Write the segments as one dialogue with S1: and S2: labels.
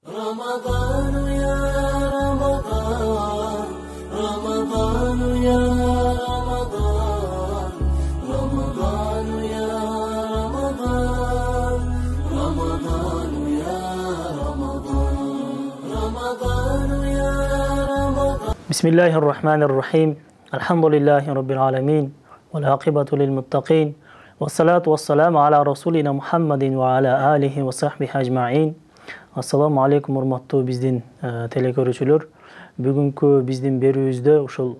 S1: رمضان يا رمضان رمضان يا رمضان رمضان يا رمضان رمضان يا رمضان رمضان يا رمضان بسم الله الرحمن الرحيم الحمد لله رب العالمين والعاقبة للمتقين والصلاة والسلام على رسولنا محمد وعلى آله وصحبه أجمعين. Assalamu alaikum урматтуу биздин телекөрүүчүлөр. Бүгүнкү биздин берүүбүздө ушул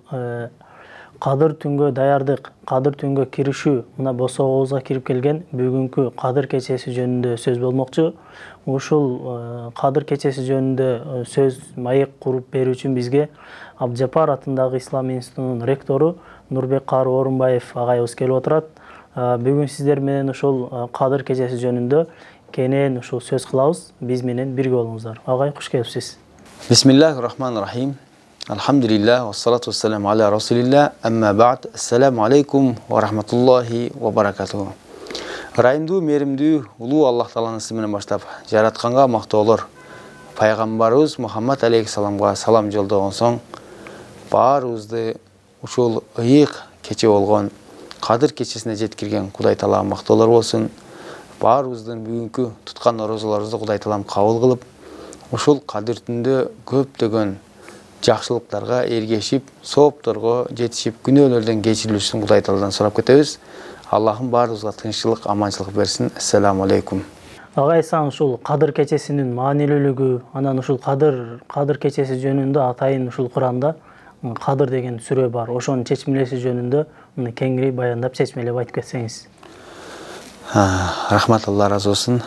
S1: кадыр түнгө даярдык, кадыр түнгө киришүү, мына босогубузга кирип келген бүгүнкү кадыр кечеси жөнүндө сөз болмокчу. Ушул кадыр кечеси жөнүндө сөз маек куруп берүү үчүн бизге Абджапар атындагы Ислам институтунун ректору Нурбек Кары Орунбаев агайыбыз келип отурат. Бүгүн сиздер менен ушул кадыр кечеси жөнүндө кенен ушул сөз кылабыз. Биз менен бирге болуңуздар. Агай, куш келипсиз.
S2: Бисмиллахир-рахманир-рахим. Алхамдулиллах, вассалату вассаламу аля расулиллах. Амма ба'д. Ассаламу алейкум ва рахматуллахи ва баракатуху. Райымдуу, меримдүү, улуу Аллах Тааланын исми менен баштап, жаратканга мактоолор пайгамбарыбыз Мухаммад алейхиссаламга салам жолдогон соң, баарыбызды ушул ыйык кече болгон кадыр кечесине жеткирген Кудай Таалага мактоолор болсун. Баарыбыздын бүгүнкү туткан орозолорубузду Кудай Таалам кабыл кылып, ушул кадыр түндө көптөгөн жакшылыктарга эргешип, соопторго жетишип, күнөөлөрдөн кечирилишин Кудай Тааладан сурап кетебиз. Аллахым баарыбызга тынччылык, аманчылык берсин. Ассаламу алейкум.
S1: Агай, сан ушул кадыр кечесинин маанилүүлүгү, анан ушул кадыр кечеси жөнүндө атайын ушул Куранда кадыр деген сүрө бар. Ошонун чечмелеси жөнүндө кеңири баяндап чечмелеп айтып кетсеңиз.
S2: Рахмат, Алла разы болсун.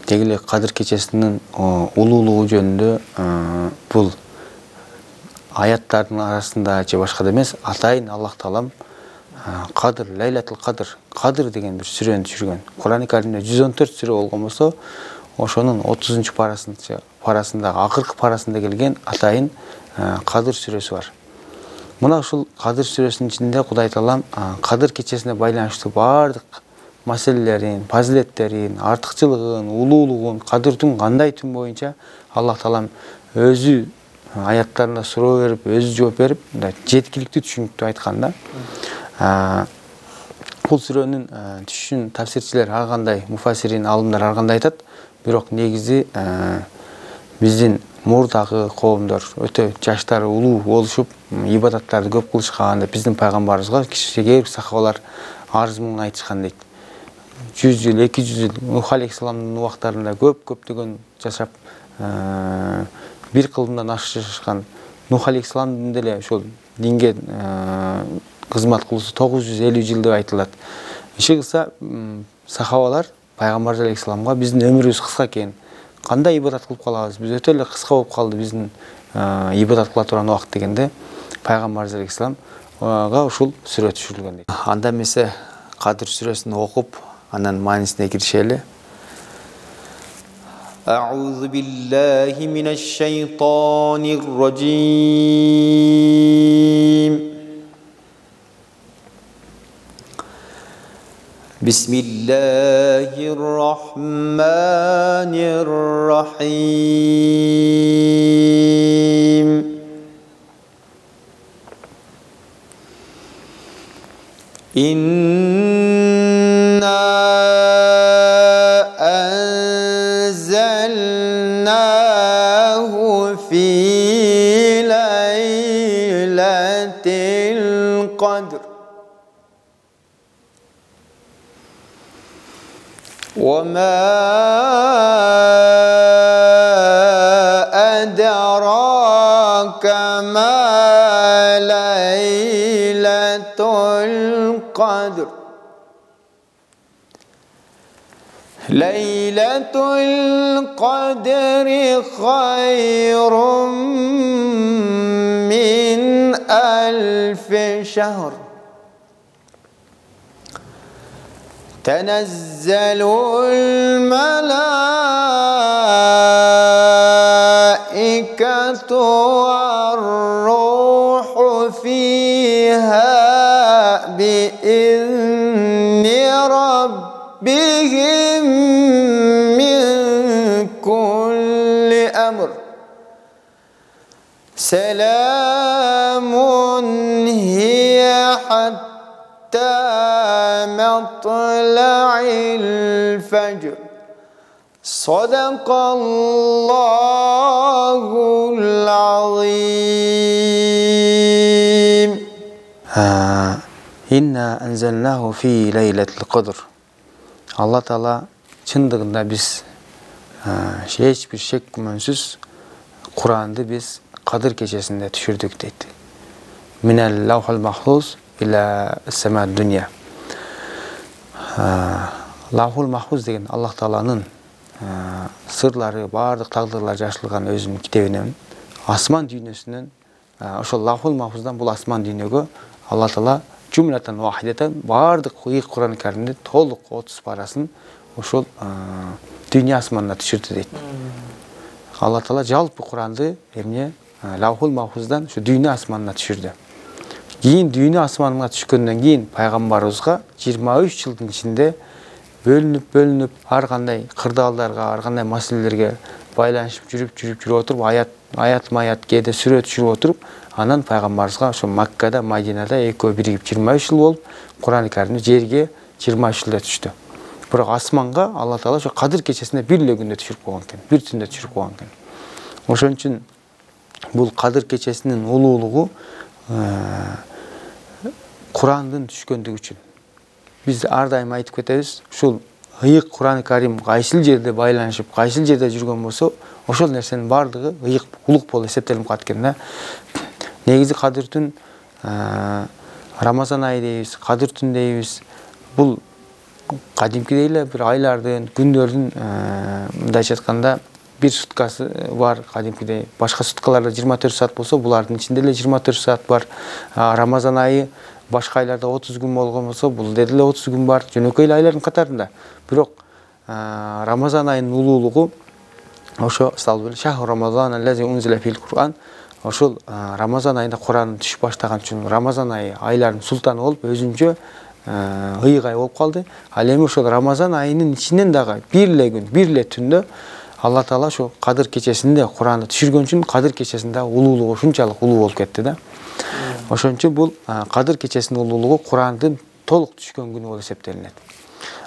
S2: Дегиле кадыр кечесинин улуулугу жөнүндө бул аяттардын арасында же башкада эмес, атайын Аллах Таалам кадыр, Лейлатул кадыр деген бир сүрөнү түшүргөн. Кур'ан-ы Каримде 114 сүрө болгон болсо, ошонун 30-парасындагы акыркы парасында келген атайын кадыр сүрөсү бар. Мына ушул кадыр сүрөсүнүн ичинде Кудай Таалам кадыр кечесине байланыштуу бардык маселелерин, фазилеттерин, артыкчылыгын, улуулугун, кадырдын кандай түн боюнча Аллах Таалам өзү аяттарында суроо берип, өзү жооп берип, жеткиликтүү түшүнүктүү айтканда. Бул сүрөнүн түшүн тафсирчилер ар кандай, муфассирин, алымдар ар кандай айтат. Бирок негизи биздин мурдагы коомдор өтө жаштары улуу болушуп, ибадаттарды көп кылышкан, биздин пайгамбарыбызга кийинки сахабалар арыз муң айтышкан дейт. 100 жыл, 200 жыл Нух алейхиссаламдын убактарында көптөгөн жашап, бир кылымдан ашышкан Нух алейхиссаламдын деле ошол динге кызмат кылуусу 950 жыл деп айтылат. Иши кылса сахабалар пайгамбар алейхиссаламга биздин өмүрүбүз кыска экен, кандай ибадат кылып калабыз? Биз өтө эле кыска болуп калды биздин ибадат кыла турган убакыт дегенде пайгамбар алейхиссаламга ушул сүрө түшүрүлгөн дейт. Анда эмесе кадыр сүрөсүн окуп, анан маанисине киришели. Аузу биллахи минаш шайтанир раджим. Бисмиллахир рахманир рахим. Inna anzalnahu fi laylatil qadr wa ma adraka ma laylatul qadr. Laylatul qadri khayrun min alfi shahr. Tenezzalul malaikatu var-ruhu fiha بهم من كل kulli emr. Selamun hiye hatta matla'il fecr. Sadakallahul azim. İnna enzelnahu fi leyletil qadr. Allah Taala çındığında biz hiçbir şek kümensüz Kur'an'da biz Kadir gecesinde düşürdük dedi. Minel lavhul mahfuz ila sema'd dünya. Lavhul mahfuz деген Allah Taala'nın sırları, bardıq taqdirlar yaşılgan özünün kitabının asman dünyasının oşol lavhul mahfuzdan bul asman dünyagı Allah Taala cümleten vahideten bardıq Kur'an-ı Kerim'de toluk 30 paraсын oşol dünya asmanına düşürdü dedi. Allah Taala жалпы Kur'an'da emne lavhul mahfuzdan şu dünya asmanına düşürdü. Keyin dünya asmanına düşkөндөн keyin пайгамбарыбызга 23 yılдын içinde bölünüp har qanday qırdallarga, har qanday maселелерге байланышып жүрүп отуруп аят кээде сүрөт түшүрүп отуруп анан пайгамбарыбызга ошо Маккада, Мадинада экөө биригип 23 жыл болуп Кур'ан-ы Керимди жерге 23 жылда түштү. Бирок асманга Алла Таала ошо Кадыр кечесинде бир эле күндө түшүрүп койгон экен, бир түндө түшүрүп койгон экен. Ошон үчүн бул Кадыр кечесинин улуулугу Кур'андын түшкөндүгү үчүн biz ар дайым айтып кетебиз, ушул ыйык Кур'ан-ы Карим кайсыл жерде байланышып, кайсыл жерде жүргөн болсо, ошол нерсенин бардыгы ыйык улук болуп эсептелип калат экен да. Негизи Кадыр түн Рамазан айы дейбиз, Кадыр түн дейбиз. Бул кадимкидей эле бир айлардын, күндөрдүн мындайча айтканда bir суткасы бар кадимкидей. Башка суткаларда 24 саат болсо, булардын ичинде эле 24 саат бар. Рамазан айы башка айларда 30 күн болгон болсо, бул деди эле 30 күн бар. Жөнөкөй айлардын катарында. Бирок Рамазан айынын улуулугу ошо шахр Рамазан аллази унзила фил Кур'ан. Ошол Рамазан айында Кур'ан түшүп баштаган үчүн Рамазан айы айлардын султаны болуп өзүнчө ыйык ай болуп калды. Ал эми ошол Рамазан айынын ичинен дагы бир эле күн, бир эле түндө Алла Таала ошо Кадыр кечесинде Кур'анды түшүргөн үчүн Кадыр кечесинде улуулугу ушунчалык улуу болуп кетти да. Ошон үчүн бул Кадыр кечесинин улуулугу Кур'андын толук түшкөн күнү болуп эсептелинет.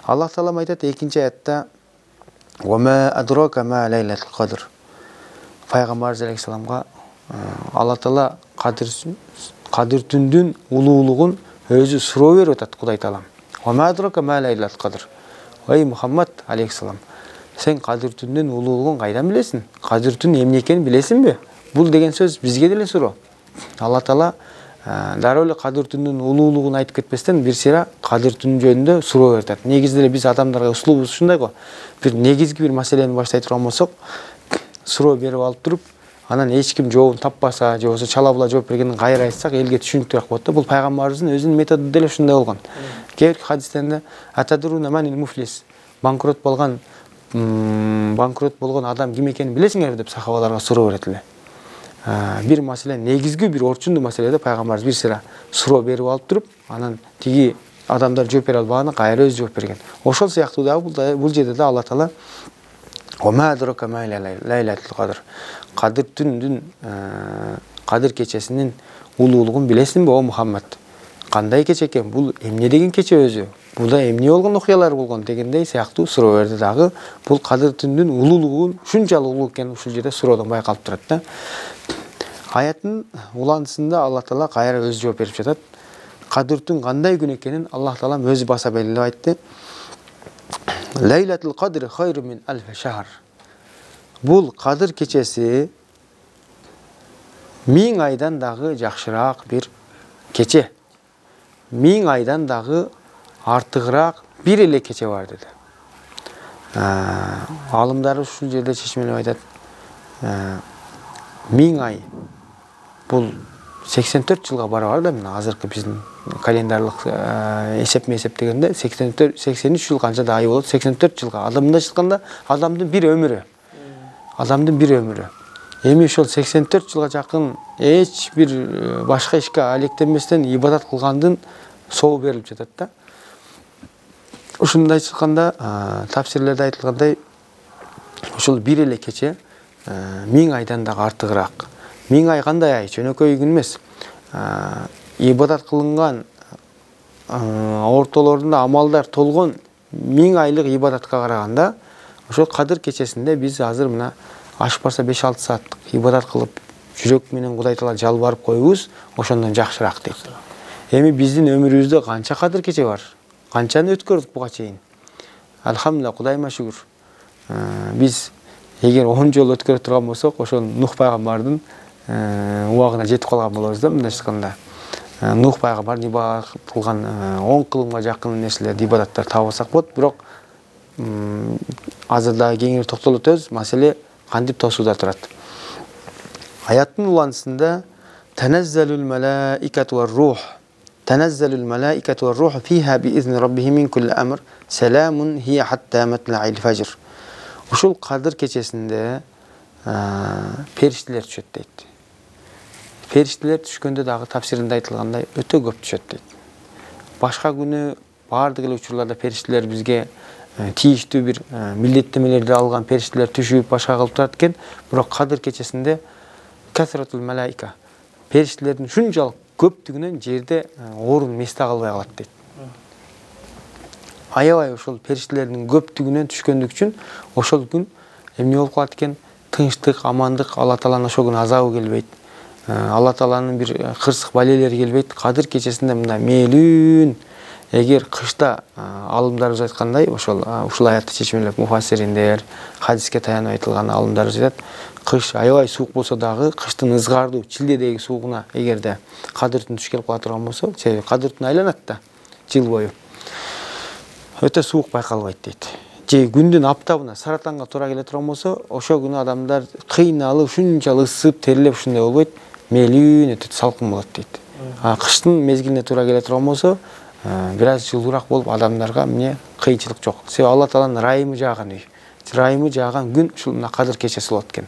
S2: Аллах Таала айтат 2-нчи аятта: "Ва ма адрака ма лейлатул кадр." Пайгамбарыбыз алейхиссаламга Алла Таала Кадыр түндүн улуулугун өзү суроо берип атат Кудай Таалам. "Ва ма адрака ма лейлатул кадр." Ой Мухаммад алейхиссалам, сен Кадыр түндүн улуулугун кайдан билесиң? Кадыр түн эмне экенин билесиңби? Бул деген сөз бизге деле суроо. Алла Таала дароо эле Кадыр түндүн улуулугун айтып кетпестен бир сыйра Кадыр түн жөнүндө суроо берет. Негизде эле биз адамдарга услубубуз ушундай го. Бир негизги бир маселени баштай турган болсок, суроо берип алып туруп, анан эч ким жообун таппаса, же болбосо чала була жооп бергенин кайра айтсак, элге түшүнүктүүрөөк болот да. Бул пайгамбарыбыздын өзүнүн методу деле ушундай болгон. Кээ бир хадистерде атадруна манил муфлис, банкрот болгон адам ким экенин билесиңерби деп сахабаларга суроо берет эле. Bir маселе, негизги бир орчундуу маселеде пайгамбарыбыз бир сыра суроо берип алып туруп, анан тиги адамдар жооп бере албаганы кайра өзү жооп берген. Ошол сыяктуу дагы бул жерде да Алла Таала "Ва адрака ма лейлатул кадр." Кадыр түндүн Кадыр кечесинин улуулугун билесиңби о Мухаммад? Кандай кече экен? Бул эмне деген кече өзү? Буда эмне болгон окуялар болгон дегендей сыяктуу суроо берди дагы. Бул Кадыр түндүн улуулугун шунчалык улуу экенин ушул жерде суроодон байкалып турат да. Аяттын уландысында Алла Таала кайра өзү жооп берип жатат. Кадыр түн кандай күн экенин Аллах Таала өзү баса белгилеп айтты. Лейлатул кадр хайру мин алф шахр. Бул Кадыр кечеси 1000 айдан дагы жакшыраак бир кече. 1000 айдан дагы артыгыраак бир эле кече бар деди. Алымдар ушул жерде чечмелеп айтат. 1000 ай бул 84 жылга барабар да, мына азыркы биздин календарлык эсептегенде 83 жыл канча да ай болот? 84 жылга. Адамдын айтканда адамдын бир өмүрү. Адамдын бир өмүрү. Эми ошол 84 жылга жакын эч бир башка ишке алектенбестен ибадат кылгандын сообу берилип жатат да. Ушундай айтканда, тафсирлерде айтылгандай, ушул бир эле кече 1000 айдан да артыгыраак. 1000 ай кандай ай? Жөнөкөй күн эмес. Ибадат кылынган ортолорунда амалдар толгон 1000 айлык ибадатка караганда ошол Кадыр кечесинде биз азыр мына ашып барса 5-6 сааттык ибадат кылып, жүрөк менен Кудай Таала жалбарып коюбуз ошондон жакшыраак дейт. Эми биздин өмүрүбүздө канча Кадыр кече бар? Канчаны өткөрдүк буга чейин? Алхамдулилlah, Кудайыма шүгүр. Биз эгер 10 жол өткөрүп турган болсок, ошол Нух пайгамбардын убагына жетип калган болорбуз да, мындай айтканда. Нух пайгамбар ибадат кылган 10 кылымга жакын нерселерди, ибадаттар табасак болот, бирок азырда кеңири токтолуп өтөбүз. Маселе кантип тосууда турат. Аяттын уланысында Tanazzelul malaikatu var-ruh. Tanazzelul malaikatu var-ruh fiha biizni rabbihim min kulli amr. Selamun hiya hatta matla'il fajr. Ушул Кадыр кечесинде периштелер түшөт дейт. Периштелер түшкөндө дагы тафсиринде айтылгандай өтө көп түшөт дейт. Башка күнү бардык эле учурларда периштелер бизге тийиштүү бир милдеттемелерди алган периштелер түшүп башка кылып турат экен, бирок Кадыр кечесинде касратул малаика, периштелердин шунчалык көптүгүнөн жерде орун месте калбай калат дейт. Аябай ошол периштелердин көптүгүнөн түшкөндүк үчүн ошол күн эмне болуп калат экен? Тынчтык, амандык, Алла Тааланын ошол күн азабы келбейт. Алла Тааланын бир кырсык балелери келбейт. Кадыр кечесинде мында мээлүүн, эгер кышта алымдарыбыз айткандай, ушул аятты чечмелеп муфассириндер, хадиске таянып айтылган алымдарыбыз айтат, кыш аябай суук болсо дагы кыштын ызгардуу чилдедеги суугуна эгерде Кадырдын түш келип кала турган болсо, себеби Кадырдын айланат да жыл бою. Өтө суук байкалбайт дейт. Же күндүн аптабына саратанга туура келе турган болсо, ошол күнү адамдар кыйналып, шунчалык ысып, терилеп ушундай болбойт, мээлүүн өтө салкын болот дейт. Кыштын мезгилине туура келе турган болсо, бир аз жылуураак болуп адамдарга эмне кыйынчылык жок. Себеби Алла Тааланын райымы жааган үй. Райымы жааган күн ушул мына Кадыр кечеси болот экен.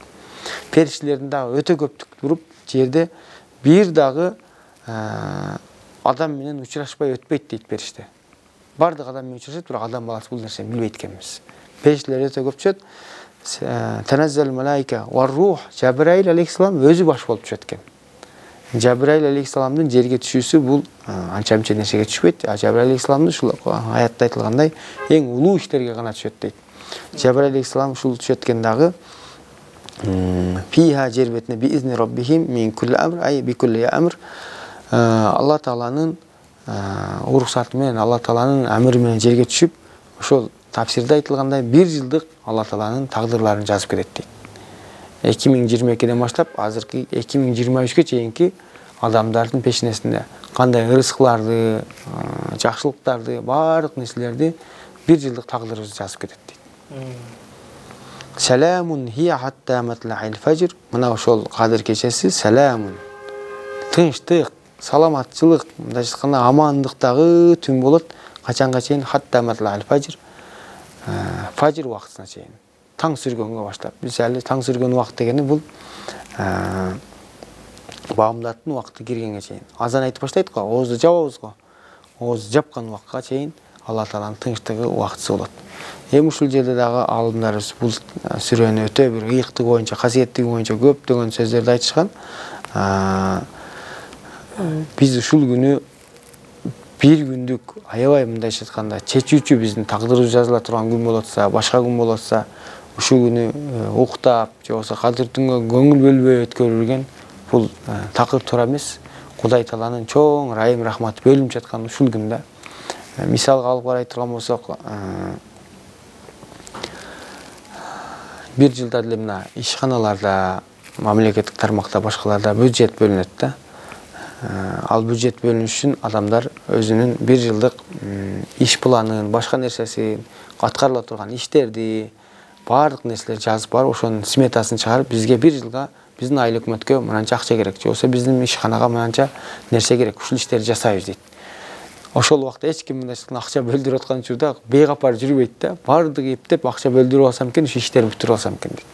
S2: Периштелердин дагы өтө көптүк туруп, жерде бир дагы адам менен учурашпай өтпөйт дейт периште. Бардык адам менен учурашат, бирок адам баласы бул нерсени билбейт экенбиз. Периштелер өтө көп түшөт. Tanazzelul malaika var-ruh, Жабраил алейхиссалам өзү баш болуп түшөт экен. Жабраил алейхиссаламдын жерге түшүүсү бул анча-мынча нерсеге түшпөйт. Жабраил алейхиссаламдын ушул аятта айтылгандай эң улуу иштерге гана түшөт дейт. Жабраил алейхиссалам ушул түшөт экен дагы фиха жер бетине биизни раббихим мин кулли амр, ай би кулли амр. Алла Тааланын уруксаты менен, Алла Тааланын амри менен жерге түшүп, ошол тафсирде айтылгандай 1 жылдык Алла Тааланын тагдырларын жазып кетет дейт. 2022ден баштап азыркы 2023ке чейинки адамдардын пешинесинде кандай ырыскыларды, жакшылыктарды, баардык нерселерди 1 жылдык тагдырыбызды жазып кетет дейт. Саламун хия хатта матлa'il фажр. Мына ошол Кадыр кечеси саламун, тынчтык, саламатчылык, мындай айтканда амандыктагы түн болот. Качанга чейин? Хатта матлa'il фажр. Фажр убактына чейин. Таң сүргөнгө баштап. Биз әле таң сүргөн убакыт дегени бул баамдаттын убакыты киргенге чейин. Азан айтып баштайт го, оозду жабабыз го. Оозду жапкан убакытка чейин Алла Тааланын тынчтыгы убактысы болот. Эми ушул жерде дагы алымдарыбыз бул сүрөнү өтө бир ыйыктыгы боюнча, касиеттиги боюнча көптөгөн сөздөрдү айтышкан. Биз ушул күнү bir gündük аябай мындай айтканда чечүүчү биздин тагдырыбыз жазыла турган күн болотса, башка күн болотса, ушул күнү уктап, же болбосо Кадыр түнгө көңүл бөлбөй өткөрүлгөн бул такыр туура эмес. Кудай Тааланын чоң райым рахматы бөлүнүп жаткан ушул күндө. Мисалга алып карай турган болсок, бир жылда деле мына ишканаларда, мамлекеттик тармакта, башкаларда бюджет бөлүнөт да. Ал бюджет бөлүнүш үчүн адамдар өзүнүн 1 жылдык иш планын, башка нерсесин, аткарыла турган иштерди, баардык нерселерди жазып барып, ошонун сметасын чыгарып, бизге 1 жылга биздин айыл өкмөткө мынанча акча керек, же болбосо биздин ишканага мынанча нерсе керек, ушул иштерди жасайбыз дейт. Ошол убакта эч ким мындай акча бөлдүрүп аткан учурда бейкапар жүрбөйт да. Баардыгы эптеп акча бөлдүрүп алсам экен, ушу иштерди бүтүрүп алсам экен дейт.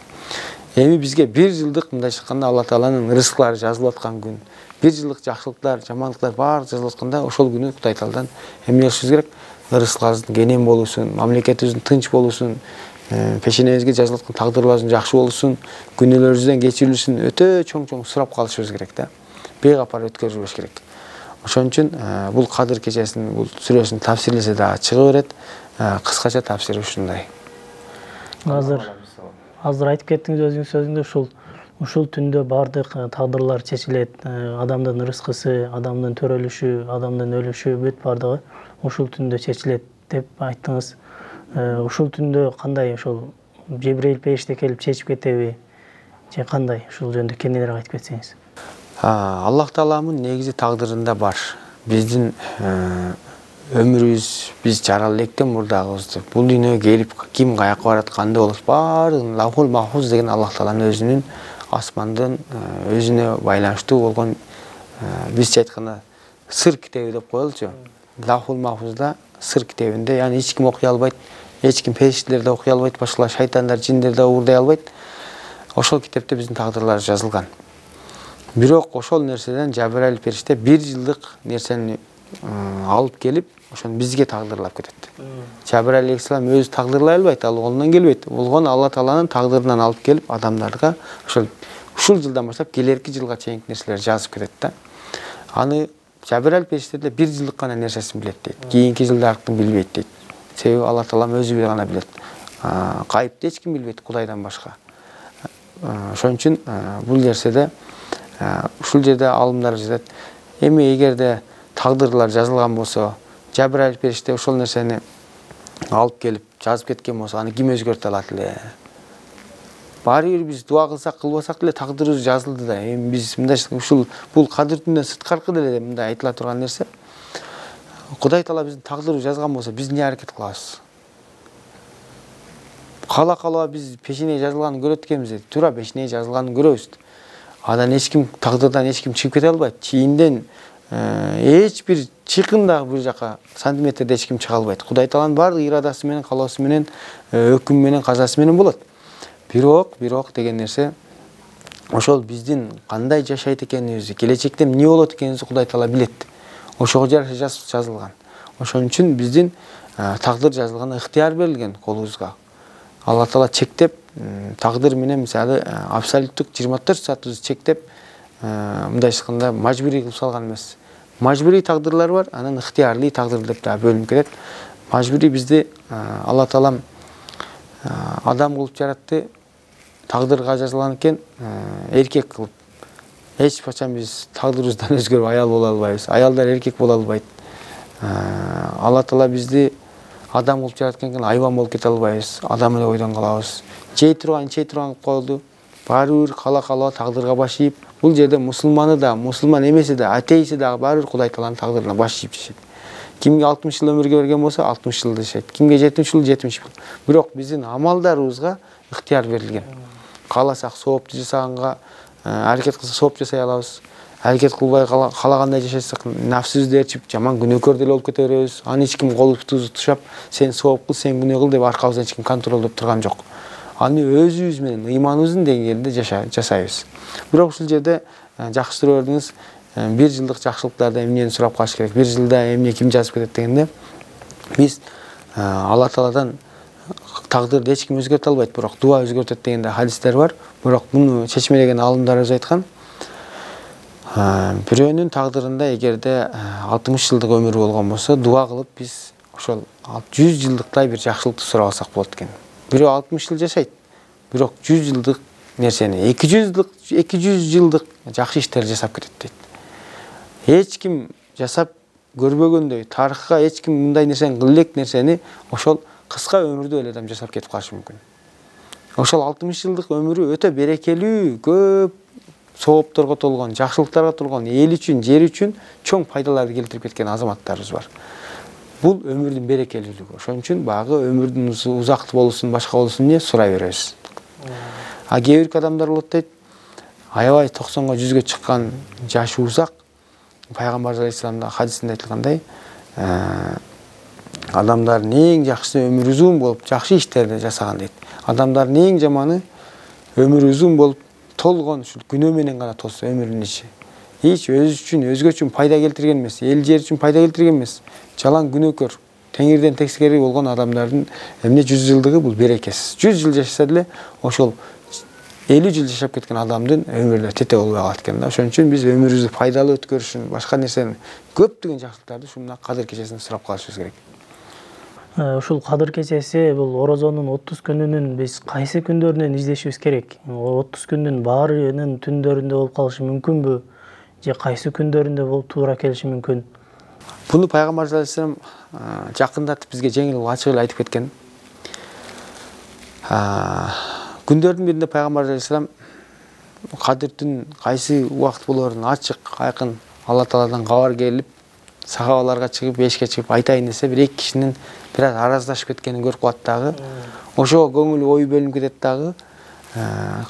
S2: Эми бизге 1 жылдык мындай айтканда Алла Тааланын рызыклары жазылып аткан күн, 1 жылдык жакшылыктар, жамандыктар баары жазылып атканда, ошол күнү Кудай Тааладан эмне кылышыбыз керек? Рызыкларыбыздын кенен болуусун, мамлекетибиздин тынч болуусун, пешенебизге жазылып аткан тагдырларыбыз жакшы болсун, күнөөлөрүбүздөн кечирилсин, өтө чоң сурап калышыбыз керек да. Бейгапар өткөрүлбөш керек. Ошон үчүн бул Кадыр кечесинин бул сүрөсүн тафсирлесе дагы чыга берет. Кыскача тафсири ушундай.
S1: Азыр айтып кеттиңиз өзүңүз сөзүңдө ушул түндө бардык тагдырлар чечилет. Адамдын рызкысы, адамдын төрөлүшү, адамдын өлүшү бүт бардыгы ушул түндө чечилет деп айттыңыз. Ушул түндө кандай ошол Жебрейил периште келип чечип кетеби? Же кандай? Ушул жөнүндө кененирээк айтып кетсеңиз.
S2: Аллах Тааланын негизи тагдырында бар. Биздин өмүрүбүз, биз жарал электен мурдагыбызды бул дүйнөгө келип ким каяка барат, кандай болот, баардыгын Лаухул Махфуз деген Аллах Тааланын өзүнүн асмандын өзүнө байланыштуу болгон бизче айтканда сыр китеби деп коелучу. Лаухул Махфузда сыр китебинде, яны эч ким окуй албайт, эч ким периштелер да окуй албайт, башка шайтандар, жиндер да уурдай албайт. Ошол китепте биздин тагдырлар жазылган. Бирок ошол нерседен Жабраил периште 1 жылдык нерсени алып келип, ошону бизге тагдырлап кетет. Жабраил алейхиссалам өзү тагдырлай албайт, ал колунан келбейт. Болгон Алла Тааланын тагдырынан алып келип адамдарга ушул жылдан баштап келерки жылга чейинки нерселерди жазып кетет да. Аны Жабраил периште 1 жылдык гана нерсесин билет дейт. Кийинки жылдардыкын билбейт дейт. Себеби Алла Таалам өзү гана билет. Кайыпты эч ким билбейт Кудайдан башка. Ошон үчүн бул нерседе ушул жерде алымдар жазат. Эми эгерде тагдырлар жазылган болсо, Жабраил периште ошол нерсени алып келип жазып кеткен болсо, аны ким өзгөртө алат эле? Баары бир биз дуа кылсак, кылбасак деле тагдырыбыз жазылды да. Эми биз мындай бул Кадыр түндөн сырткаркы деле мындай айтыла турган нерсе. Кудай Таала биздин тагдырыбызды жазган болсо, биз эмне аракет кылабыз? Кала биз пешене жазылганын көрөт экенбиз. Туура пешене жазылганын көрөбүз. Адан эч ким тагдырдан эч ким чыгып кете албайт. Чийинден эч бир чыйкын дагы бир жака сантиметрде эч ким чыга албайт. Кудай Тааланын баардык ирадасы менен, калоосу менен, өкүмү менен, казасы менен болот. Бирок деген нерсе ошол биздин кандай жашайт экенибизди, келечекте эмне болот экенибизди Кудай Таала билет. Ошого жараша жазылган. Ошон үчүн биздин тагдыр жазылган, ыктыяр берилген колубузга. Алла Таала чектеп, тагдыр менен мисалы абсолюттук 24 саатыбызды чектеп, мындай айтканда мажбурий кылып салган эмес. Мажбурий тагдырлар бар, анан ыктыярлуу тагдыр деп да бөлүнүп кетет. Мажбурий бизди Алла Таалам адам кылып жаратты, тагдырга жазылган экен, эркек кылып. Эч качан биз тагдырыбыздан өзгөрүп аял боло албайбыз. Аялдар эркек боло албайт. Алла Таала бизди адам кылып жараткан экен, айбан болуп кете албайбыз. Адам эле ойдон калабыз. Жей турган кылып коюлду. Баары бир кала тагдырга баш ийип, бул жерде мусулманы да, мусулман эмеси да, атеисти дагы баары бир Кудай Тааланын тагдырына баш ийип жашайт. Кимге 60 жыл өмүргө берген болсо, 60 жыл жашайт. Кимге 70 жыл, 70 жыл. Бирок биздин амалдарыбызга ыктыяр берилген. Кааласак соопту жасаганга аракет кылсак сооп жасай алабыз. Аракет кылбай калагандай жашасак, нафсыбызды ээрчип жаман күнөөкөр деле болуп кете беребиз. Аны эч ким колубузду тушап, сен сооп кыл, сен күнөө кыл деп аркабыздан эч ким контролдоп турган жок. Аны өзүбүз менен, ыйманыбыздын деңгээлинде жасайбыз. Бирок ушул жерде жакшы суроо бердиңиз. 1 жылдык жакшылыктарды эмнени сурап калыш керек? 1 жылда эмне ким жазып кетет дегенде, биз Алла Тааладан тагдырды эч ким өзгөртө албайт, бирок дуа өзгөртөт дегенде хадистер бар. Бирок муну чечмелеген алымдарыбыз айткан, бирөөнүн тагдырында эгерде 60 жылдык өмүрү болгон болсо, дуа кылып биз ошол 100 жылдыктай бир жакшылыкты сурап алсак болот экен. Бирөө 60 жыл жашайт, бирок 100 жылдык нерсени 200 жылдык жакшы иштерди жасап кетет дейт. Эч ким жасап көрбөгөндөй, тарыхка эч ким мындай нерсени кыла элек нерсени ошол кыска өмүрдө эле адам жасап кетип калышы мүмкүн. Ошол 60 жылдык өмүрү өтө берекелүү, көп соопторго толгон, жакшылыктарга толгон, эл үчүн, жер үчүн чоң пайдаларды келтирип кеткен азаматтарыбыз бар. Бул өмүрдүн берекелүүлүгү. Ошон үчүн багы өмүрдүн узактуу болсун, башка болсун деп сурай беребиз. Кээ бир адамдар болот дейт, аябай 90-га 100-ге чыккан жашы узак. Пайгамбар алейхисаламдын хадисинде айтылгандай, адамдардын эң жакшысы өмүрү узун болуп, жакшы иштерди жасаган дейт. Адамдардын эң жаманы өмүрү узун болуп, толгон ушул күнөө менен гана толсо өмүрүнүн ичи. Эч өзү үчүн, өзгө үчүн пайда келтирген эмес, эл жер үчүн пайда келтирген эмес. Жалаң күнөөкөр, теңирден тескери болгон адамдардын эмне 100 жылдыгы бул берекесиз. 100 жыл жашаса деле ошол 50 жыл жашап кеткен адамдын өмүрүнө тете болбой калат экен да. Ошон үчүн биз өмүрүбүздү пайдалуу өткөрүш үчүн башка нерсени көптөгөн жакшылыктарды ушундай кадыр кечесинде сурап калышыбыз керек.
S1: Ушул кадыр кечеси бул орозонун 30 күнүнүн биз кайсы күндөрүнөн издешибиз керек? 30 күндүн баарынын түндөрүндө болуп калышы мүмкүнбү? Же кайсы күндөрүндө болуп туура келиши мүмкүн?
S2: Буну пайгамбар алейхисалам жакындатып бизге жеңил ачык эле айтып кеткен. Күндөрдүн биринде пайгамбар алейхисалам кадырдын кайсы убакыт болорун ачык, айкын Алла Тааладан кабар келип, сахабаларга чыгып, эшикке чыгып айтайын десе, бир эки кишинин бир аз араздашып кеткенин көрүп калат дагы. Ошого көңүлү ой бөлүнүп кетет дагы.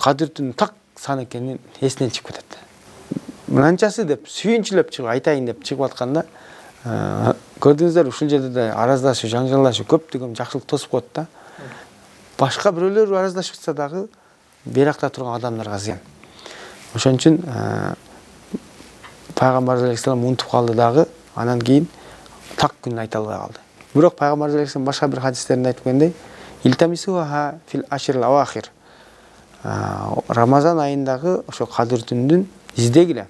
S2: Кадырдын так сан экенин эсинен чыгып кетет. Мынанчасы деп сүйүнчүлөп чыгып айтайын деп чыгып атканда, көрдүңүздөр ушул жерде да араздашуу, жаңжалдашуу көптөгөн жакшылык тосуп коет да. Башка бирөөлөр араздашып атса дагы беракта турган адамдарга зыян. Ошон үчүн пайгамбар алейхисалам унутуп калды дагы, анан кийин так күнүн айта албай калды. Бирок пайгамбар алейхисалам башка бир хадистеринде айтып кеткендей, илтамисуха фил ашрил авахир. Рамазан айындагы ошо кадыр түндүн издегиле.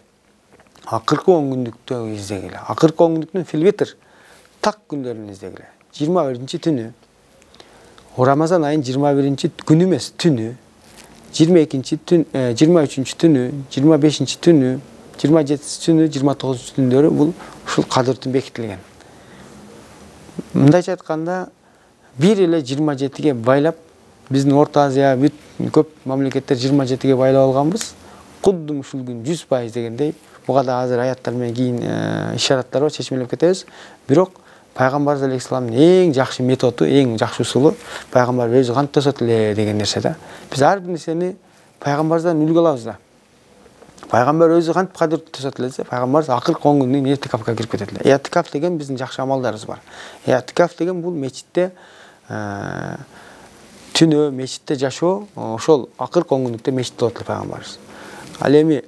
S2: Акыркы 10 күндүктө издегиле. Акыркы 10 күндүктүн фил витр так күндөрүн издегиле. 21-түнү. Рамазан айын 21-күнү эмес, түнү. 23-түнү, 25-түнү, 27-түнү, 29-түндөрү бул ушул кадырдын бекитилген. Мындайча айтканда, бир эле 27-ге байлап, биздин Орто Азия бүт көп мамлекеттер 27-ге байлап алганбыз. Куддум ушул күн 100% дегендей, буга да азыр аяттар менен кийин ишараттар бар, чечмелеп кетебиз. Бирок пайгамбар алейхисаламдын эң жакшы методу, эң жакшы усулу пайгамбар өзү кантип тосот эле деген нерсе да. Биз ар бир нерсени пайгамбардан үлгү алабыз да. Пайгамбар өзү кантип кадыр тосот эле десе, пайгамбар акыркы 10 күндүн этикафка кирип кетет эле. Этикаф деген биздин жакшы амалдарыбыз бар. Этикаф деген бул мечитте түнөө мечитте жашоо, ошол акыркы 10 күндүктө мечитте болот эле пайгамбарыбыз. Ал эми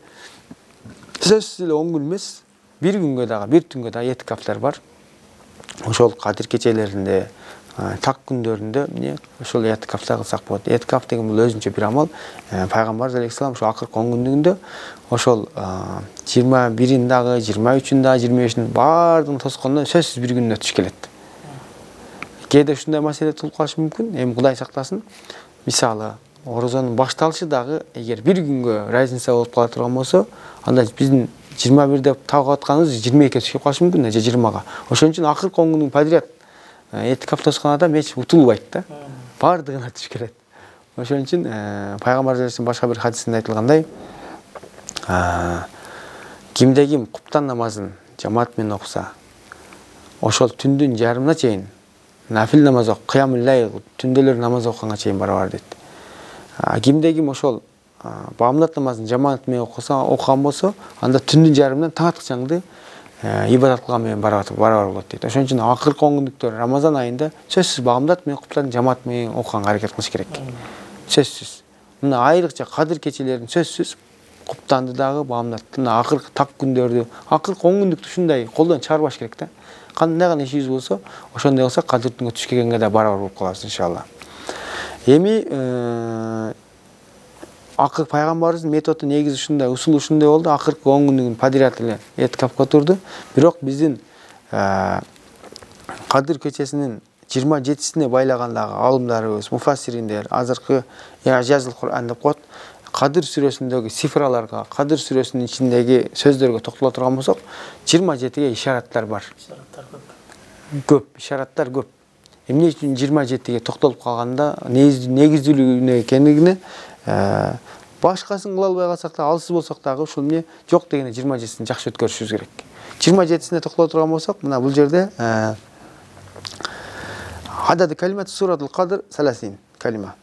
S2: сөзсүз эле 10 күн эмес, бир күнгө дагы, бир түнгө дагы этикафтар бар. Ошол кадыр кечелеринде, так күндөрүндө эмне ошол этикафта кылсак болот. Этикаф деген бул өзүнчө бир амал. Пайгамбар алейхисалам ошол акыркы 10 күндүндө ошол 21-ин дагы, 23-үн дагы, 25-ин баардыгын тоскондо сөзсүз бир күн өтүш келет. Кээде ушундай маселе туулуп калышы мүмкүн. Эми Кудай сактасын. Мисалы, орозонун башталышы дагы эгер бир күнгө разница болуп кала турган болсо, анда биздин 21 деп табып атканыбыз 22-ге түшүп калышы мүмкүн, же 20-га. Ошон үчүн акыркы 10 күндүн подряд этикаф тоскон адам эч утулбайт да. Бардыгына түш келет. Ошон үчүн пайгамбар алейхисалам башка бир хадисинде айтылгандай, кимде ким куптан намазын жамаат менен окуса, ошол түндүн жарымына чейин нафил намаз окуп, кыямул лайл түндөлөр намаз окуганга чейин барабар дейт. Кимде ким ошол баамдат намазын жамаат менен окуган болсо, анда түндүн жарымынан таң аткычаңды ибадат кылган менен барабар болот дейт. Ошон үчүн акыркы 10 күндүктө Рамазан айында сөзсүз баамдат менен куптан жамаат менен окуганга аракет кылыш керек. Сөзсүз. Мына айрыкча кадыр кечелерин сөзсүз куптанды дагы, баамдатты, акыркы так күндөрдү, акыркы 10 күндүктү ушундай колдон чыгарбаш керек да. Кандай гана ишибиз болсо, ошондой болсо кадыр түнгө түш келгенге да барабар болуп калабыз иншалла. Эми акыркы пайгамбарыбыздын методу негизи ушундай, усулу ушундай болду. Акыркы 10 күндүн подряд эле этикафка турду. Бирок биздин кадыр кечесинин 27-сине байлагандагы алымдарыбыз, муфассириндер азыркы Ижазул Кур'ан деп коет. Кадыр сүрөсүндөгү цифраларга, Кадыр сүрөсүнүн ичиндеги сөздөргө токтоло турган болсок, 27-ге ишараттар бар. Көп, ишараттар көп. Эмне үчүн 27-ге токтолуп калганда негиздүүлүгүнө экендигине башкасын кыла албай калсак да, алсыз болсок дагы ушул эмне жок дегенде 27-син жакшы өткөрүшүбүз керек. 27-сине токтоло турган болсок, мына бул жерде адады калимат суратул Кадр саласин калима.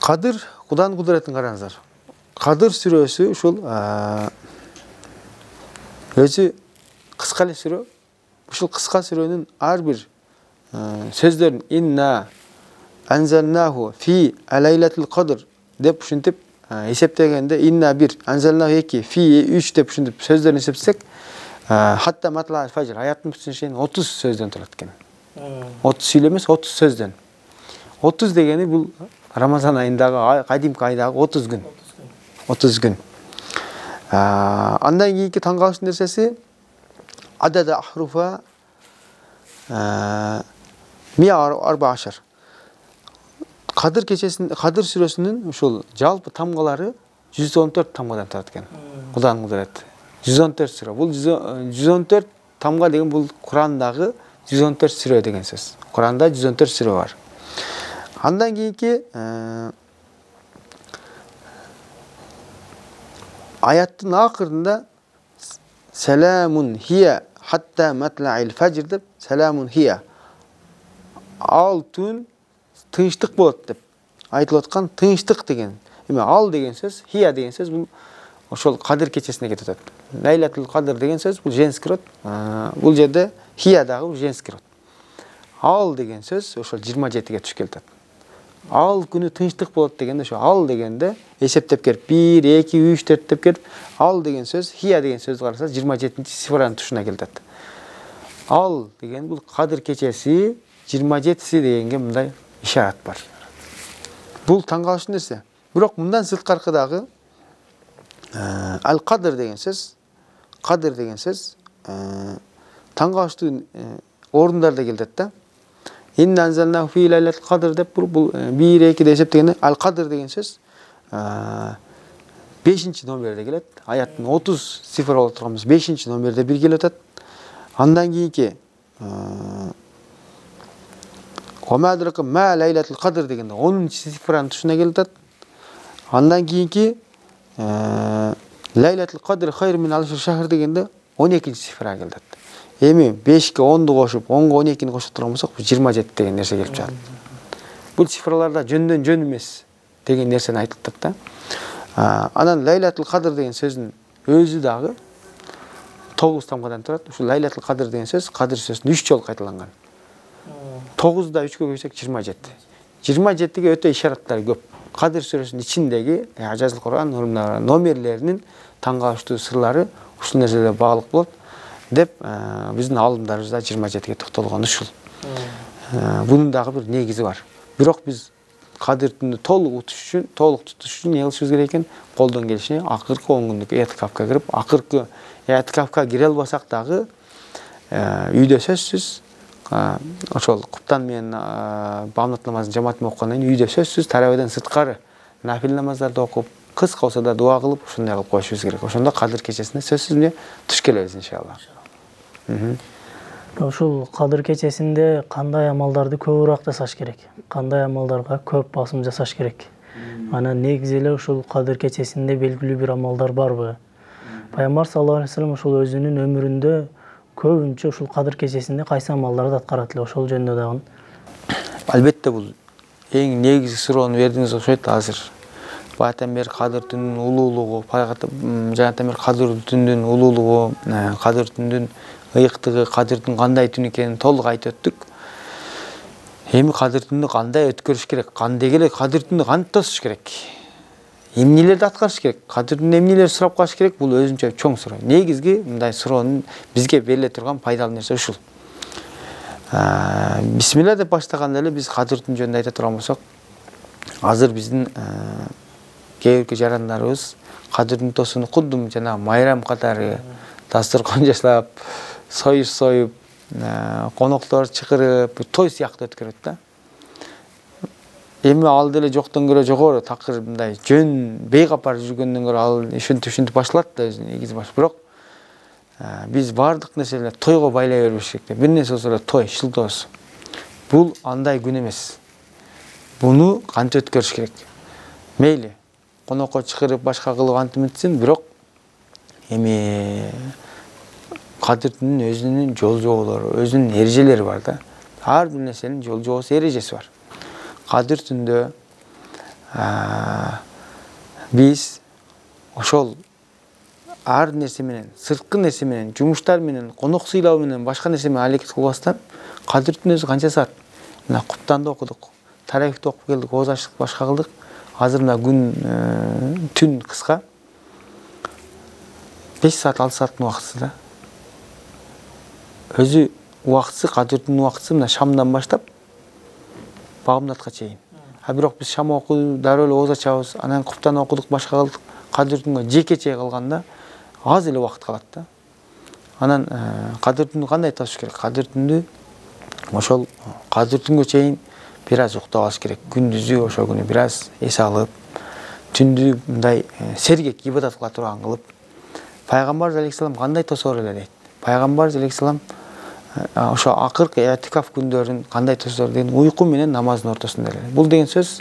S2: Кадыр Куданын кудуретин караңыздар. Кадыр сүрөсү ушул өзү кыска эле сүрө. Ушул кыска сүрөнүн ар бир сөздөрүн инна анзалнаху фи алайлатил кадр деп ушинтип эсептегенде инна 1, анзалнаху 2, фи 3 деп ушинтип сөздөрүн эсептесек, хатта матла фажр аяттын бүтүнүн 30 сөздөн турат экен. 30 сүйлө эмес, 30 сөздөн. 30 дегени бул Рамазан айындагы, кадимки айдагы 30 күн. 30 күн. Андан кийинки таң калыштуу нерсеси адада ахруфа 114. Кадыр кечесин, Кадыр сүрөсүнүн ушул жалпы тамгалары 114 тамгадан турат экен. Куданын кудурети. 114 сүрө. Бул 114 тамга деген бул Курандагы 114 сүрө деген сөз. Куранда 114 сүрө бар. Андан кийинки аяттын акырында Саламун хия хатта матлаил фажр деп, Саламун хия. Ал түн тынчтык болот деп айтылып аткан тынчтык деген. Эми ал деген сөз, хия деген сөз бул ошол Кадыр кечесине кетип атат. Лайлатул Кадыр деген сөз бул женский род. Бул жерде хия дагы женский род. Ал деген сөз ошол 27ге түшүп келет. Ал күнү тынчтык болот дегенде ошо ал дегенде эсептеп келип 1, 2, 3, 4 деп келип ал деген сөз, хия деген сөздү караса 27-цифранын тушуна келет. Ал деген бул Кадыр кечеси 27си дегенге мындай ишарат бар. Бул таң калыштуу нерсе. Бирок мындан сырткары дагы Ал-Кадр деген сөз, Кадыр деген сөз таң калыштуу орундарда келет да. Инна анзалнаху фи лайлатил кадр деп бул 1, 2 деп эсептегенде Ал-Кадр деген сөз 5-чи номерде келет. Аяттын 30 цифр болуп турганбыз 5-чи номерде бир келип атат. Андан кийинки Омадракы ма лайлатил кадр дегенде 10-чи цифранын тушуна келип атат. Андан кийинки лайлатил кадр хайр мин алфи шахр дегенде 12-чи цифрага келип атат. Эми 5ке 10ду кошуп, 10га 12ни кошуп турган болсок, 27 деген нерсе келип чыгат. Бул цифрларда жөндөн жөн эмес деген нерсени айтып атат да. Анан лайлатил кадр деген сөздүн өзү дагы 9 тамгадан турат. Ушул лайлатил кадр деген сөз Кадыр сүрөсүндө 3 жолу кайталанган. 9да 3кө көйсөк 27. 27ге өтө ишараттар көп. Кадыр сүрөсүнүн ичиндеги Ажазыл Куран номерлеринин таң калыштуу сырлары ушул нерселерге баглык болот деп биздин алымдарыбыз да 27ге токтолгон ушул. Бунун дагы бир негизи бар. Бирок биз Кадыр түнү толук тутуш үчүн не кылышыбыз керек экен? Колдон келишинче акыркы 10 күндүк этикафка кирип, акыркы этикафка кире албасак дагы үйдө сөзсүз ошол куптан менен бамнат намазын жамаат менен окугандан кийин үйдө сөзсүз таравийден сырткары нафил намаздарды окуп, кыска болсо да дуа кылып, ушундай кылып коюшубуз керек. Ошондо Кадыр кечесине сөзсүз эмне туш келебиз иншалла.
S1: Ушул Кадыр кечесинде кандай амалдарды көбүрөөк жасаш керек? Кандай амалдарга көп басым жасаш керек? Анан негизи эле ушул Кадыр кечесинде белгилүү бир амалдар барбы? Пайгамбар саллаллаху алейхи вассалам ушул өзүнүн өмүрүндө көбүнчө ушул Кадыр кечесинде кайсы амалдарды аткарат эле? Ошол жөнүндө дагы.
S2: Албетте бул эң негизги суроону бердиңиз окшойт азыр. Баягыдан бери Кадыр түнүнүн улуулугу, жагандан бери Кадыр түнүнүн улуулугу, Кадыр түнүнүн ыйыктыгы, Кадырдын кандай түн экенин толук айтып өттүк. Эми Кадыр түнүнү кандай өткөрүш керек? Кандай эле Кадыр түнүнү кантип тосуш керек? Эмнелерди аткарыш керек? Кадыр түнүнүн эмнелерди сурап калыш керек? Бул өзүнчө чоң суроо. Негизги мындай суроонун бизге бериле турган пайдалуу нерсе ушул. Бисмилла деп баштаганда эле биз Кадыр түнү жөнүндө айта турган болсок, азыр биздин кээ бирки жарандарыбыз Кадыр тосуну кудум жана майрам катары дастуркан жасап, союз союп, коноктор чакырып, той сыяктуу өткөрөт да. Эми ал деле жоктон көрө жогору такыр мындай жөн бейкапар жүргөндөн көрө ал ушинтип башталат да өзүнүн негизи баш. Бирок биз бардык нерселерди тойго байлай бербеш керек. Бир нерсе болсо эле той, шылтоос. Бул андай күн эмес. Буну кантип өткөрүш керек? Мейли конокко чакырып башка кылып антимитсин, бирок эми Кадыр түнүнүн өзүнүн жол жоболору, өзүнүн эрежелери бар да. Ар бир нерсенин жол жобосу, эрежеси бар. Кадыр түндө биз ошол ар нерсе менен, сырткы нерсе менен, жумуштар менен, конок сыйлоо менен, башка нерсе менен аракет кылбастан Кадыр түнү өзү канча саат? Мына Куптанды окудук, Тарайфты окуп келдик, ооз ачтык, башка кылдык. Азыр мына күн түн кыска. 5 саат, 6 сааттын убактысы да. Өзү убактысы, кадыр түнүнүн убактысы мына шамдан баштап багымдатка чейин. Бирок биз шам окуп, дароо эле ооз ачабыз, анан куптан окудук, башка кылдык. Кадыр түнүнгө жекече калганда аз эле убакыт калат да. Анан кадыр түнү кандай тосуш керек? Кадыр түндү ошол кадыр түнгө чейин бир аз уктап алыш керек. Күндүзү ошол күнү бир аз эс алып, түндү мындай сергек ибадат кыла турган кылып, Пайгамбар алейхиссалам кандай тосор эле дейт. Пайгамбар алейхиссалам ошо акыркы этикаф күндөрүн кандай тосор деген уйку менен намаздын ортосунда эле. Бул деген сөз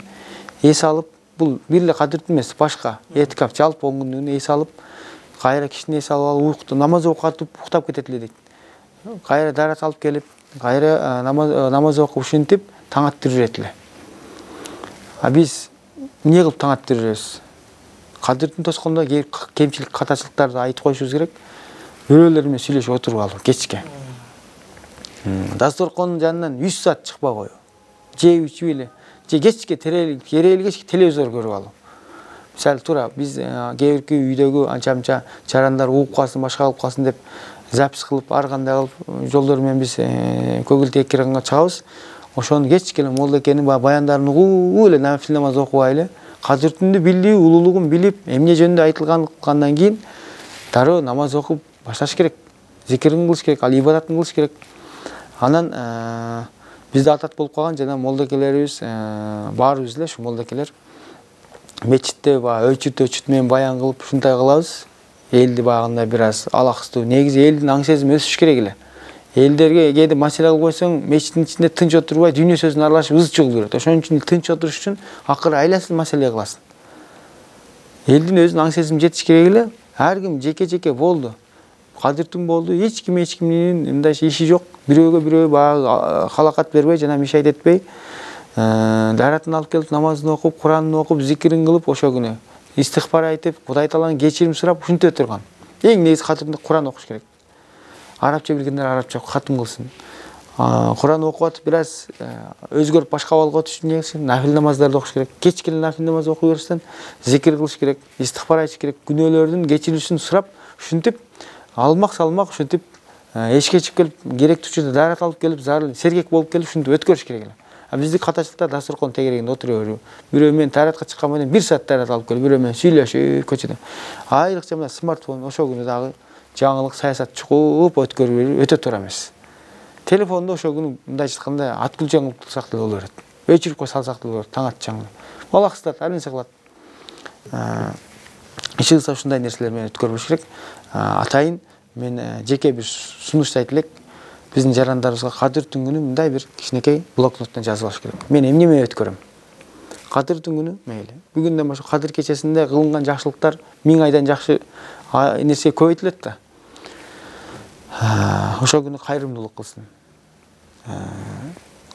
S2: эс алып, бул бир эле кадыр түн эмес, башка этикаф жалпы 10 күндүн эс алып, кайра кишини эс алып уйкутуп, намаз окуп уктап кетет эле дейт. Кайра дарат алып келип, кайра намаз окуп ушинтип таң аттырып жүрөт эле. Биз эмне кылып таң аттырып жүрөбүз? Кадыр түн тоскондо кемчилик, катачылыктарды айтып коюшубуз керек. Бирөөлөр менен сүйлөшүп отуруп алып кечке. Дасторкондун жанынан 100 саат чыкпай коюу. Жеп ичип эле, же кечке керели кечке телевизор көрүп алуу. Мисалы туура биз кээ бирки үйдөгү анча-мынча жарандар ууп калсын, башка кылып калсын деп запись кылып, ар кандай кылып жолдор менен биз көгүлтүк экранга чыгабыз. Ошону кечке эле молдокенин баяндарын угуп эле нафил намаз окубай эле кадыр түндү билип, улуулугун билип, эмне жөнүндө айтылгандан кийин дароо намаз окуп башташ керек. Зикирин кылыш керек, ал ибадатын кылыш керек. Анан бизде атат болуп калган жана молдокелерибиз баарыбыз эле ушу молдокелер мечитте өчүт менен баян кылып ушундай кылабыз. Элди багында бир аз алаксыздуу. Негизи элдин аң сезими өсүш керек эле. Элдерге кээде маселе кылып койсоң, мечиттин ичинде тынч отурбай, дүйнө сөзүн аралашып ыз чыгуу керек. Ошон үчүн тынч отуруш үчүн акыры айласын маселе кыласың. Элдин өзүнүн аң сезими жетиш керек эле. Ар ким жеке-жеке болду. Кадыр түн болду. Эч кимдин мындай иши жок. Бирөөгө бирөө баягы халакат бербей жана мишайт этпей, даратын алып келип, намазын окуп, Куранын окуп, зикирин кылып, ошол күнү истихбар айтып, Кудай тааладан кечирим сурап, ушинтип отурган. Эң негизи кадыр түндө Куран окуш керек. Арабча билгендер арабча катым кылсын. Куран окуп атып бир аз өзгөрүп башка абалга өтүш үчүн негизи нафил намаздарды окуш керек. Кечке нафил намаз окуй берсен, зикир кылыш керек, истихбар айтыш керек, күнөөлөрдүн кечирилишин сурап, ушинтип алмак-салмак ушинтип эшикке чыгып келип, керектүү учурда дарат алып келип, сергек болуп келип, ушинтип өткөрүш керек эле. Бизди катачылыктар дасторкон тегерегинде отура берүү. Бирөө менен таратка чыккан менен 1 саат тарат алып келип, бирөө менен сүйлөшүп көчөдө. Айрыкча мына смартфон ошол күнү дагы жаңылык саясат чукуп өткөрүп өтө туура эмес. Телефонду ошол күнү мындай айтканда аткүлчөң кылып турсак деле боло берет. Өчүрүп кой салсак деле болот, таң атчаң. Алаксызат, ар нерсе кылат. Иши ушундай нерселер менен өткөрүш керек. Атайын мен жеке бир сунуш айтып элек. Биздин жарандарыбызга кадыр түн күнү мындай бир кичинекей блокноттон жазып алыш керек. Мен эмне менен өткөрөм? Кадыр түн күнү мейли. Бүгүндөн баштап кадыр кечесинде кылынган жакшылыктар 1000 айдан жакшы нерсе көбөйтүлөт да. Ошол күнү кайрымдуулук кылсын.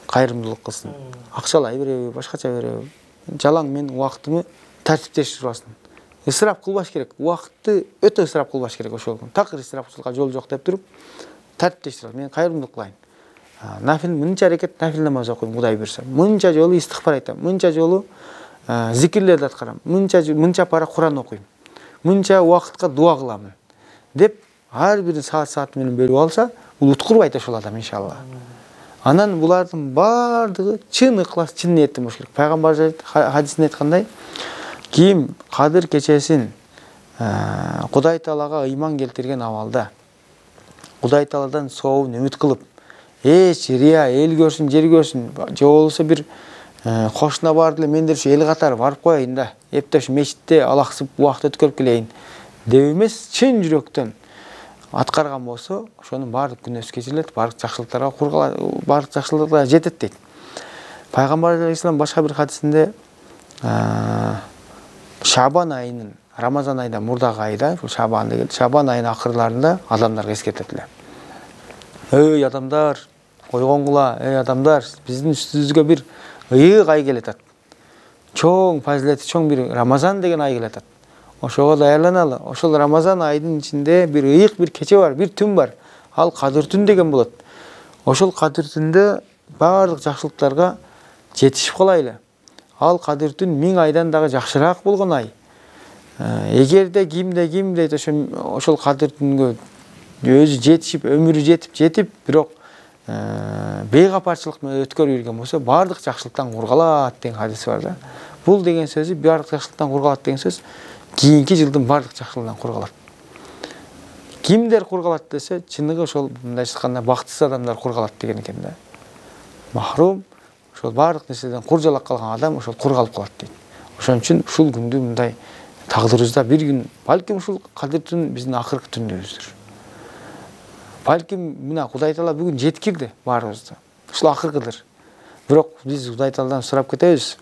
S2: Кайрымдуулук кылсын. Акчалай береби, башкача береби. Жалаң мен убактымы тартиптештирип алсын. Ысырап кылбаш керек. Убакытты өтө ысырап кылбаш керек ошол күнү. Такыр ысырапчылыкка жол жок деп туруп, тартиптештирип. Мен кайрымдуулук кылайын. Нафил мынча аракет нафил намаз окуйм, Кудай буйрса. Мынча жолу истихбар айтам, мынча жолу зикирлерди аткарам, мынча пара Куран окуйм. Мынча убакытка дуа кыламын деп ар бир саат менен бөлүп алса, бул уткурбайт ошол адам иншалла. Анан булардын бардыгы чын ыклас, чын ниеттен болуш керек. Пайгамбар хадисинде айткандай, ким кадыр кечесин Кудай таалага ыйман келтирген абалда, Кудай тааладан сообун үмүт кылып, эч рия, эл көрсүн, жер көрсүн, же болбосо бир кошуна барды эле мен эл катары барып коеюн да, эптеп ушу мечитте алаксып убакыт өткөрүп келейин деп эмес, чын жүрөктөн аткарган болсо, ошонун баардык күнөөсү кечирилет, баардык жакшылыктарга жетет дейт. Пайгамбар алейхиссалам башка бир хадисинде Шабан айынын, Рамазан айында мурдагы айда, Шабан деген, Шабан айынын акырларында адамдарга эскертет эле. Эй адамдар, койгонгула, эй адамдар, биздин үстүбүзгө бир ыйык ай келатат. Чоң фазилети, чоң бир Рамазан деген ай келатат. Ошого даярданалы. Ошол Рамазан айдын ичинде бир ыйык бир кече бар, бир түн бар. Ал кадыр түн деген болот. Ошол кадыр түндө баардык жакшылыктарга жетишип калайлы. Ал кадыр түн 1000 айдан дагы жакшыраак болгон ай. Эгерде ким дейт ошол кадыр түнгө өзү жетишип, өмүрү жетип, бирок бейгапарчылык менен өткөрүп жүргөн болсо баардык жакшылыктан кургалат деген хадис бар да. Бул деген сөзү баардык жакшылыктан кургалат деген сөз кийинки жылдын баардык жакшылыгынан кургалат. Кимдер кургалат десе, чыныгы ошол мындайча айтканда бактысыз адамдар кургалат деген экен да. Махрум, ошол баардык нерседен куржалак калган адам ошол кургалып калат дейт. Ошон үчүн ушул күндү мындай тагдырыбызда бир күн, балким ушул кадыр түн биздин акыркы түнүбүздүр. Балким мына Кудай Таала бүгүн жеткирди баарыбызды. Ушул акыркыдыр. Бирок биз Кудай Тааладан сурап кетебиз.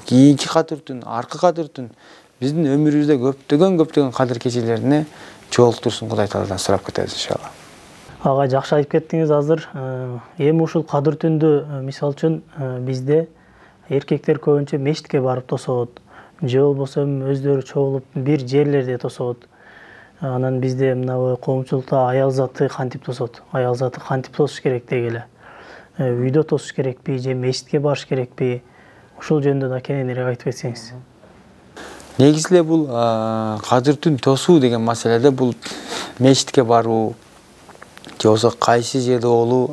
S2: Кийинки кадыр түн, аркы кадыр түн биздин өмүрүбүздө көптөгөн кадыр кечелерине жолуктурсун Кудай Тааладан сурап кетебиз иншалла.
S1: Ага жакшы айтып кеттиңиз азыр. Эми ушул кадыр түндү мисалы үчүн бизде эркектер көбүнчө мечитке барып тосот. Же болбосо өздөрү чогулуп бир жерлерде тосот. Анан бизде мына коомчулукта аял заты кантип тосот? Аял заты кантип тосуш керек дегеле. Үйдө тосуш керекпи же мечитке барыш керекпи? Ушул жөнүндө да кененирээк айтып кетсеңиз.
S2: Негизи эле бул кадыр түн тосуу деген маселеде бул мечитке баруу же болбосо кайсы жерде болуу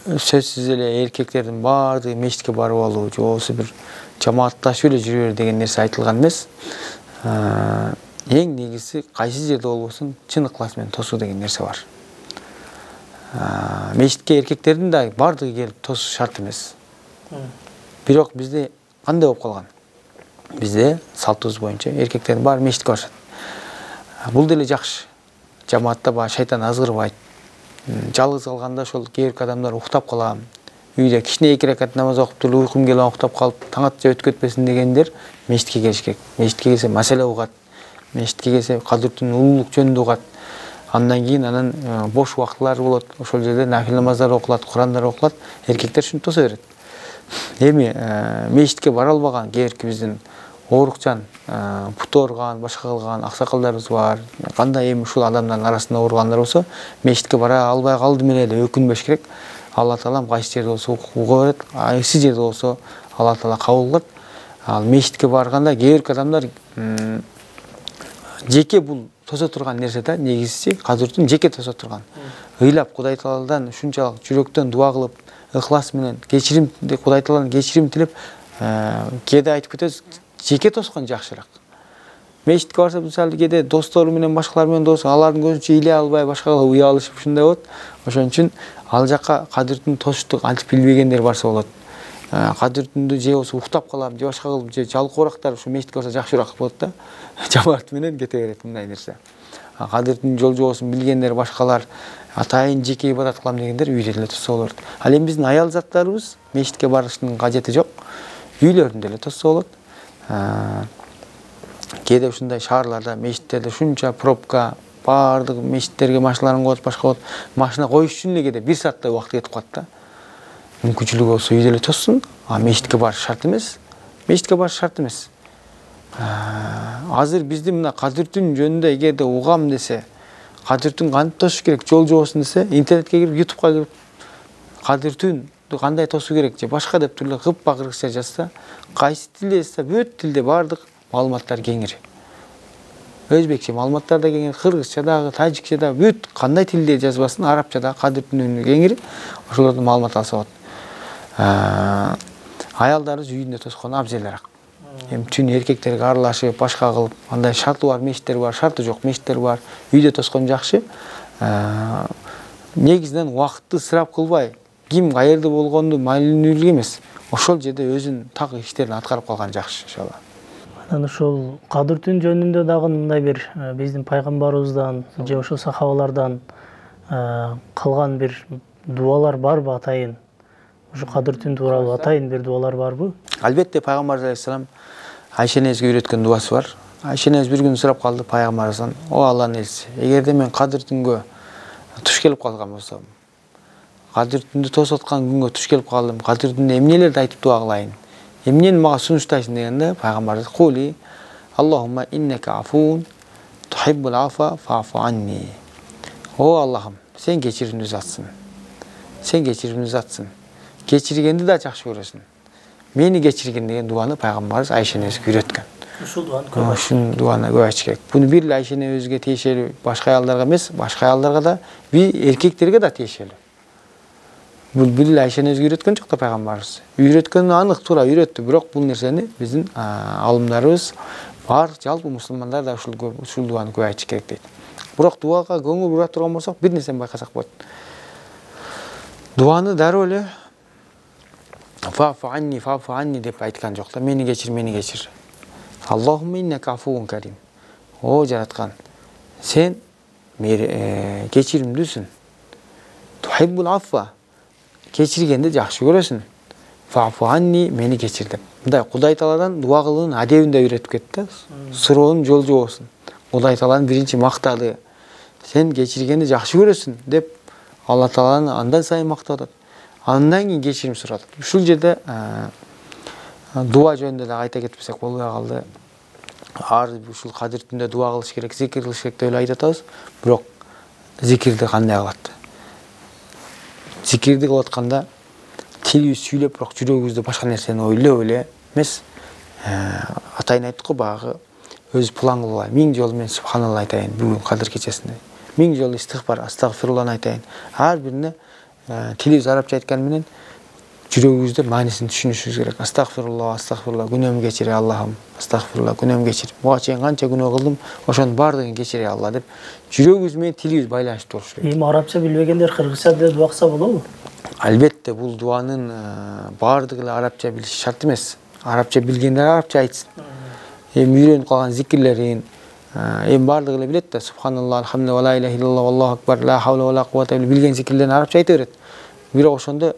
S2: сөзсүз эле эркектердин баардыгы мечитке барып алуу же болбосо бир жамаатташып эле жүрө бер деген нерсе айтылган эмес. Эң негизи кайсы жерде болбосун чын ыклас менен тосуу деген нерсе бар. Мечитке эркектердин да баардыгы келип тосуу шарт эмес. Бирок бизде кандай болуп калган? Бизде салтыбыз боюнча эркектердин баары мечитке барышат. Бул деле жакшы. Жамаатта баа шайтан азгырбайт. Жалгыз калганда ошол кээ бир адамдар уктап калам. Үйдө кичине 2 ракат намаз окуп туруп уйкум келип уктап калып, таң атча өтүп кетпесин дегендер мечитке келиш керек. Мечитке келсе маселе угат. Мечитке келсе кадыр түн улуулук жөнүндө угат. Андан кийин бош убактылар болот. Ошол жерде нафил намаздар окулат, Курандар окулат. Эркектер ушинтип тосо берет. Эми мечитке бара албаган кээ бир биздин оорукчан, путу ооруган, башка кылган аксакалдарыбыз бар. Кандай эми ушул адамдардын арасында ооругандар болсо, мечитке бара албай калдым эле деп өкүнбөш керек. Алла Таалам кайсы жерде болсо уга берет, кайсы жерде болсо Алла Таала кабыл кылат. Ал мечитке барганда кээ бир адамдар жеке бул тосо турган нерсе да, негизиси кадыр түн жеке тосо турган. Ыйлап Кудай Тааладан ушунчалык жүрөктөн дуа кылып, ыхлас менен кечирим, Кудай Тааладан кечирим тилеп, кээде айтып кетебиз, жеке тоскон жакшыраак. Мечитке барса, мисалы кээде достору менен башкалар менен дос, алардын көзүнчө иле албай, башкага уя алышып ушундай болот. Ошон үчүн ал жакка кадыр түн тосуштук антип билбегендер барса болот. Кадыр түндү же болсо уктап калам, же башка кылып, же жалкоорактар ушу мечитке барса жакшыраак болот да. Жамаат менен кете берет мындай нерсе. Кадыр түн жол жобосун билгендер, башкалар атайын жеке ибадат кылам дегендер үйдө эле тосса болот. Ал эми биздин аял заттарыбыз мечитке барыштын кажети жок. Үйлөрүндө эле тосса болот. Кээде ушундай шаарларда, мечиттерде шунча пробка, баардык мечиттерге машиналарын коет, башка болот. Машина коюш үчүн эле кээде 1 сааттай убакыт кетип калат да. Мүмкүнчүлүгү болсо үйдө эле тоссун, мечитке барыш шарт эмес. Мечитке барыш шарт эмес. Азыр биздин мына кадыр түн жөнүндө эгерде угам десе, кадыр түн кантип тосуш керек, жол жобосун десе, интернетке кирип, YouTube'га кирип, кадыр түн кандай тосуу керек же башка деп туруп кыппа кыргызча жазса, кайсы тилде жазса, бүт тилде баардык маалыматтар кеңири. Өзбекче маалыматтар да кеңири, кыргызча дагы, тажикче да, бүт кандай тилде жазбасын, арабча да кадыр түнү кеңири. Ошолордон маалымат алса болот. Аялдарыбыз үйүндө тоскону абзелирээк. Эми түн эркектерге аралашып, башка кылып, андай шарты бар мечиттер бар, шарты жок мечиттер бар. Үйдө тоскон жакшы. Негизинен убакытты ысырап кылбай, ким каерде болгонду маалымдуу эмес. Ошол жерде өзүнүн так иштерин аткарып калган жакшы иншалла.
S1: Анан ушул кадыр түн жөнүндө дагы мындай бир биздин пайгамбарыбыздан же ошол сахабалардан калган бир дуалар барбы атайын? Ушу кадыр түн тууралуу атайын бир дуалар барбы?
S2: Албетте пайгамбарыбыз алейхиссалам Айша энебизге үйрөткөн дуасы бар. Айша энебиз бир күн сурап калды пайгамбарыбыздан: "О Алланын элчиси, эгерде мен кадыр түнгө туш келип калган болсом, кадыр түндү тосуп аткан күнгө туш келип калдым, кадыр түндө эмнелерди айтып дуа кылайын? Эмнени мага сунуштайсың?" дегенде пайгамбарыбыз: "Кули Аллахумма иннека афун тухиббул афа фафу анни." О Аллахым, сен кечиримдүү затсың. Сен кечиримдүү затсың. Кечиргенди да жакшы көрөсүң. Мени кечиргин деген дуаны пайгамбарыбыз Айша энебизге үйрөткөн.
S1: Ушул дуаны көп.
S2: Ушун дуаны көп айтыш керек. Буну бир эле Айша энебизге тиешелүү, башка аялдарга эмес, башка аялдарга да, эркектерге да тиешелүү. Бул бир эле Айша энебизге үйрөткөн жок да пайгамбарыбыз. Үйрөткөнү анык, туура үйрөттү, бирок бул нерсени биздин алымдарыбыз бар, жалпы мусулмандар да ушул дуаны көп айтыш керек дейт. Бирок дуага көңүл бура турган болсок, бир нерсени байкасак болот. Дуаны дароо эле фафу анни деп айткан жок да, мени кечир. Аллахумма иннака афуун карим. О жараткан, сен кечиримдүүсүн. Тухиббул афва. Кечиргенди жакшы көрөсүн. Фафу анни, мени кечир деп. Мындай Кудай Тааладан дуа кылуунун адебин да үйрөтүп кетти. Суроонун жолжу болсун. Кудай Тааланы биринчи мактады. Сен кечиргенди жакшы көрөсүн деп Алла Тааланы андан сайын мактап атат. Андан кийин кечирим сурап атат. Ушул жерде дуа жөнүндө да айта кетпесек болбой калды. Ушул кадир түндө дуа кылыш керек, зикир кылыш керек деп эле айтып атабыз. Бирок зикирди кандай кылат? Зикирди кылып атканда тилибиз сүйлөп, бирок жүрөгүбүздө башка нерсени ойлоп эле эмес. Атайын айттык го багы, өз план кылып алайын. 1000 жолу мен субханалла айтайын бүгүн кадыр кечесинде. 1000 жолу истигфар, астагфирулланы айтайын. Ар бирине тилибиз арабча айткан менен жүрөгүбүздө маанисин түшүнүшүбүз керек. Астагфирулла, күнөөмдү кечир Аллахым. Астагфирулла, күнөөмдү кечир. Буга чейин канча күнөө кылдым, ошонун баардыгын кечир Алла деп жүрөгүбүз менен тилибиз байланыштуу болуш керек.
S1: Эми арабча билбегендер кыргызча да дуа кылса болобу?
S2: Албетте, бул дуанын баардыгы эле арабча билиши шарт эмес. Арабча билгендер арабча айтсын. Эми үйрөнүп калган зикирлерин эми баардыгы эле билет да. Субханалла, алхамдулилла, ла иляха иллаллах, валлаху акбар, ла хавла вала куввата билген зикирлерин арабча айта берет. Бирок ошондо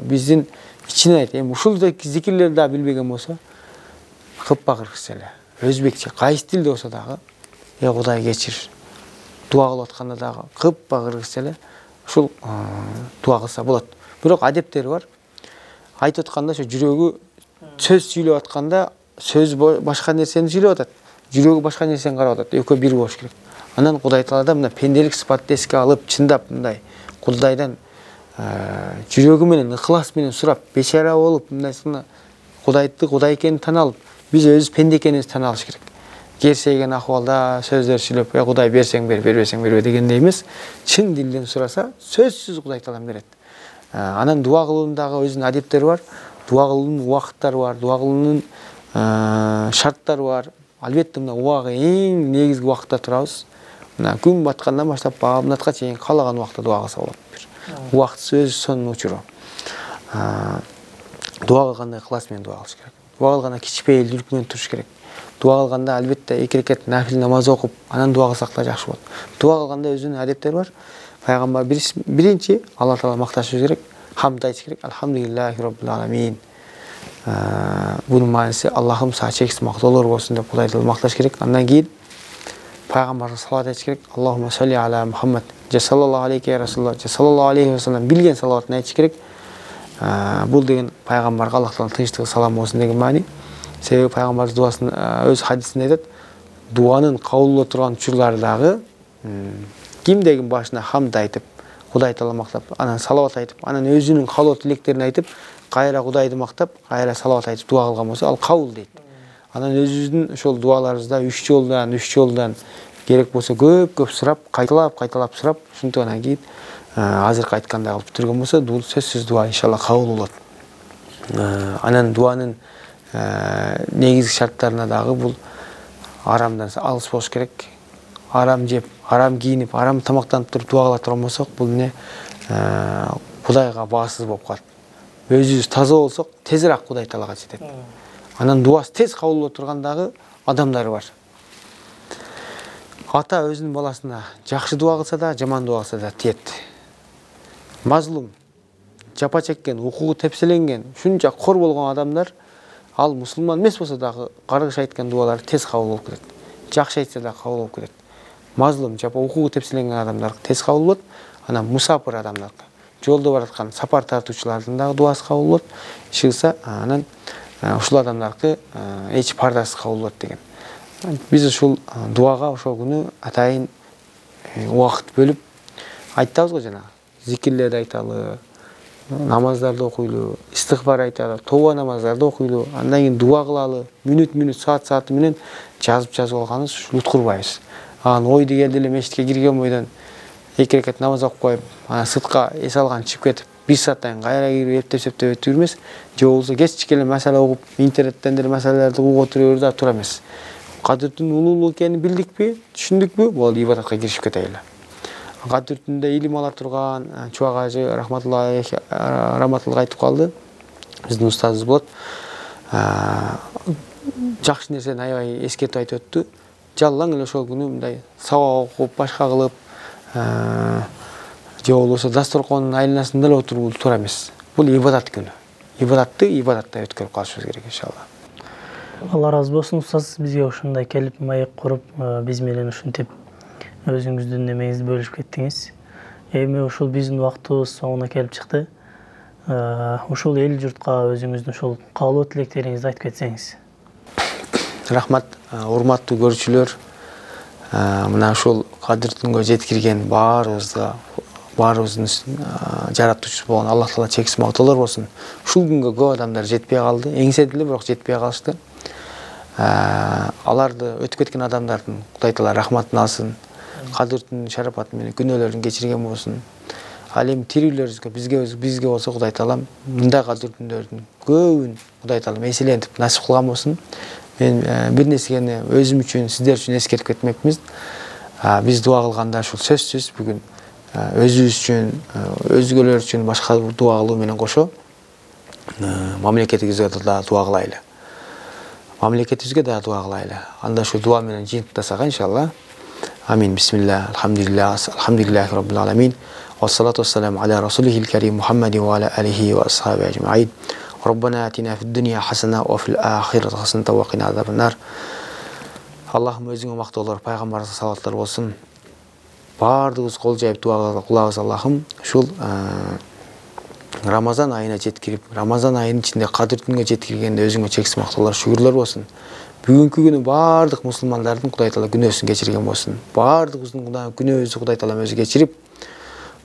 S2: биздин ичинен айт. Эми ушул зикирлерди да билбеген болсо, кыппа кыргызча эле, өзбекче, кайсы тилде болсо дагы, Кудай кечир. Дуа кылып атканда дагы кыппа кыргызча эле ушул дуа кылса болот. Бирок адептери бар. Айтып атканда ошо жүрөгү сөз сүйлөп атканда сөз башка нерсени сүйлөп атат. Жүрөгү башка нерсени карап атат. Экөө бир болуш керек. Анан Кудай Таалада мына пенделик сыпатты эске алып, чындап мындай Кудайдан жүрөгү менен, ыхлас менен сурап, бечара болуп, мындайсына Кудай экенин тана алып, биз өз пенде экенибизди тана алыш керек. Керсейген акыбалда сөздөр сүйлөп, Кудай берсең бер, бербесең бербе дегендей эмес, чын дилден сураса, сөзсүз Кудай Таалам берет. Анан дуа кылуунун өзүнүн адептери бар, дуа кылуунун убакыттары бар, дуа кылуунун шарттары бар. Албетте мына убагы эң негизги убакытта турабыз. Мына күн баткандан баштап баамнатка чейин каалаган убакытта дуа кылса болот. Убактысы өз сонун учуру. Дуа кылганда ыхлас менен дуа кылыш керек. Дуа кылганда кичпейилдүүлүк менен туруш керек. Дуа кылганда албетте 2 рекат нафил намаз окуп, анан дуа кылсак да жакшы болот. Дуа кылганда өзүнүн адептери бар. Пайгамбар биринчи Алла Таала макташыбыз керек, хамд айтыш керек. Алхамдулиллахи роббил аламин. Бунун мааниси Аллахым сага чексиз мактоолор болсун деп Кудайды макташ керек. Андан кийин пайгамбарга салават айтыш керек. Аллахумма салли аля Мухаммад, саллаллаху алейхи ва расулуллах, саллаллаху алейхи ва саллям билген салаватын айтыш керек. Бул деген пайгамбарга Аллах Тааланын тынчтыгы салам болсун деген маани. Себеби пайгамбар дуасын өз хадисинде айтат, дуанын кабыл боло турган учурлардагы кимдегин башына хамд айтып, Кудай Таала мактап, анан салават айтып, анан өзүнүн каалоо тилектерин айтып, кайра Кудайды мактап, кайра салават айтып дуа кылган болсо, ал кабыл дейт. Анан өзүбүздүн ошол дуаларыбызда 3 жолдан керек болсо көп сурап, кайталап сурап, ушинтип анан кийин азыркы айткандай кылып бүтүргөн болсо, бул сөзсүз дуа иншалла кабыл болот. Анан дуанын негизги шарттарына дагы бул арамдан алыс болуш керек. Арам жеп, арам кийинип, арам тамактанып туруп дуа кыла турган болсок, бул эмне Кудайга баасыз болуп калат. Өзүбүз таза болсок, тезирээк Кудай Таалага жетет. Анан дуасы тез кабыл боло турган дагы адамдар бар. Ата өзүнүн баласына жакшы дуа кылса да, жаман дуа кылса да тиет. Мазлум, жапа чеккен, укугу тепселенген, шунча кор болгон адамдар, ал мусулман эмес болсо дагы каргыш айткан дуалары тез кабыл болуп кетет. Жакшы айтса да кабыл болуп кетет. Мазлум, жапа укугу тепселенген адамдар тез кабыл болот. Анан мусапыр адамдар, жолдо бараткан сапар тартуучулардын дагы дуасы кабыл болот. Чыкса, анан ушул адамдардыкы эч пардасы кабыл болот деген. Биз ушул дуага ошол күнү атайын убакыт бөлүп айтабыз го жана. Зикирлерди айталы, намаздарды окуйлу, истигфар айталы, тоба намаздарды окуйлу, андан кийин дуа кылалы, мүнөт саат менен жазып алганыбыз ушу уткурбайбыз. Анан ойду келди эле мешитке кирген бойдон 2 рекат намаз окуп коюп, анан сыртка эс алган чыгып кетип, 1 сааттан кайра кирип эптеп өтүп жүрмөс. Же болбосо кечичке эле маселе окуп, интернеттен деле маселелерди угуп отуруп да тура эмес. Кадыр түнүн улуулугу экенин билдикпи, түшүндүкпү, бул ибадатка киришип кетели. Кадыр түнүндө илим ала турган Чубак ажы рахматуллах айтып калды. Биздин устазыбыз болот. Жакшы нерсени аябай эскертип айтып өттү. Жаллаң эле ошол күнү мындай сабак окуп, башка кылып, же болбосо дасторкондун айланасында эле отуруп туура эмес. Бул ибадат күнү. Ибадатты ибадатта өткөрүп калышыбыз керек иншалла.
S1: Алла разы болсун, устаз бизге ушундай келип маек куруп, биз менен ушинтип өзүңүздүн немеңизди бөлүшүп кеттиңиз. Эми ушул биздин убактыбыз соңуна келип чыкты. Ушул эл журтка өзүңүздүн ушул каалоо тилектериңизди айтып кетсеңиз.
S2: Рахмат, урматтуу көрүүчүлөр. Мына ушул кадыр түнгө жеткирген баарыбыздын жаратуучусу болгон Аллах Таала чексиз мактоолор болсун. Ушул күнгө көп адамдар жетпей калды, эңседи эле, бирок жетпей калышты. Аларды өтүп кеткен адамдардын Кудай Таала рахматын алсын. Кадыр түнүнүн шарапаты менен күнөөлөрүн кечирген болсун. Ал эми тирүүлөрүбүзгө, бизге болсо Кудай Таала мындай кадыр түндөрдүн көбүн Кудай Таала эселентип насип кылган болсун. Мен бир нерсени өзүм үчүн, сиздер үчүн эскертип кетмекмиз. Биз дуа кылганда ушул сөзсүз бүгүн өзүбүз үчүн, өзгөлөр үчүн башка дуа кылуу менен кошо мамлекетибизге да дуа кылайлы. Анда ушул дуа менен жыйынтыктасак иншалла. Амин. Бисмилlah. Alhamdulillahi rabbil alamin. Wassalatu wassalamu ala rasulihil karim Muhammadin wa ala alihi wa ashabihi ajma'in. Rabbana atina fid dunya hasana wa fil akhirati hasanatan wa qina azaban nar. Аллахым өзүңө мактоолор, пайгамбарыңызга салаваттар болсун. Бардыгыбыз кол жайып дуа кылабыз Аллахым. Ушул Рамазан айына жеткирип, Рамазан айынын ичинде кадыр түнгө жеткиргенде өзүңө чексиз мактоолор, шүгүрлөр болсун. Бүгүнкү күнү бардык мусулмандардын Кудай Таала күнөөсүн кечирген болсун. Бардыгыбыздын күнөөбүздү Кудай Таала өзү кечирип,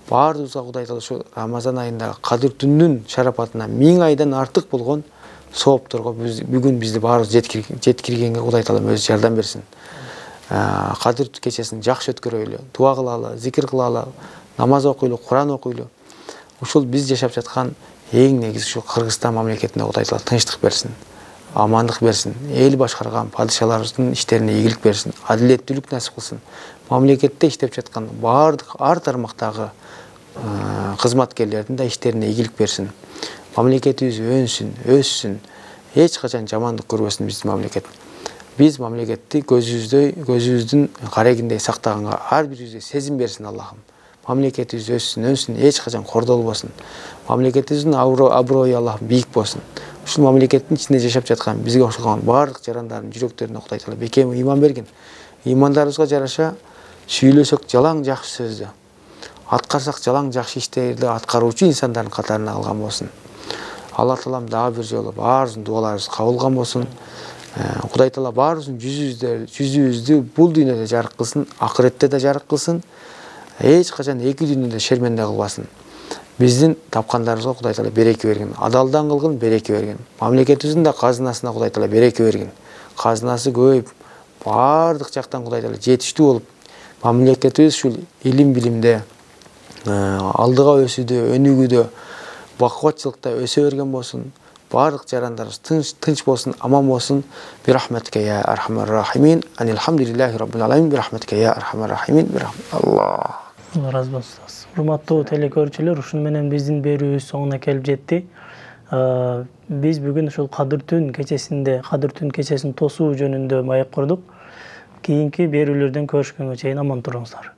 S2: бардыгыбызга Кудай Таала ошо Рамазан айында кадыр түнүнүн шарапатына 1000 айдан артык болгон соопторго бүгүн бизди баарыбыз жеткиргенге Кудай Таала өзү жардам берсин. Кадыр кечесин жакшы өткөрөйлү, дуа кылалы, зикир кылалы, намаз окуйлу, Куран окуйлу. Ушул биз жашап жаткан эң негизи ушу Кыргызстан мамлекетине Кудай Таала тынчтык берсин, амандык берсин, эл башкарган падышаларыбыздын иштерине ийгилик берсин, адилеттүүлүк насип кылсын. Мамлекетте иштеп жаткан бардык ар тармактагы кызматкерлердин да иштерине ийгилик берсин. Мамлекетибиз өнсүн, өссүн, эч качан жамандык көрбөсүн биздин мамлекет. Биз мамлекетти көзүбүздүн карегиндей сактаганга ар бирибизге сезим берсин Аллахым. Мамлекетибиз өссүн, эч качан кордол болбосун. Мамлекетибиздин аброю Аллахым бийик болсун. Ушул мамлекеттин ичинде жашап жаткан бизге окшогон бардык жарандардын жүрөктөрүнө Кудай Таала бекем ыйман берген. Ыймандарыбызга жараша сүйлөсөк жалаң жакшы сөздү, аткарсак жалаң жакшы иштерди аткаруучу инсандардын катарына алган болсун. Алла Таалам дагы бир жолу баарыбыздын дуаларыбыз кабыл кылган болсун. Кудай Таала баарыбыздын жүзүбүздү бул дүйнөдө жарык кылсын, акыретте да жарык кылсын. Эч качан эки дүйнөдө шерменде кылбасын. Биздин тапкандарыбызга Кудай Таала береке берген, адалдан кылгын, береке берген. Мамлекетибиздин да казынасына Кудай Таала береке берген. Казынасы көбөйүп, бардык жактан Кудай Таала жетиштүү болуп, мамлекетибиз ушул илим билимде алдыга өсүүдө, өнүгүүдө, бакубатчылыкта өсө берген болсун. Бардык жарандарыбыз тынч болсун, аман болсун. Бирахматика я архамар рахимин. Алхамдулиллахи раббил аламин. Бирахматика я архамар рахимин. Алла
S1: разы болсун. Урматтуу телекөрүүчүлөр, ушуну менен биздин берүүбүз соңуна келип жетти. Биз бүгүн ушул кадыр түн кечесин тосуу жөнүндө маек курдук. Кийинки берүүлөрдөн көрүшкөнгө чейин аман туруңуздар.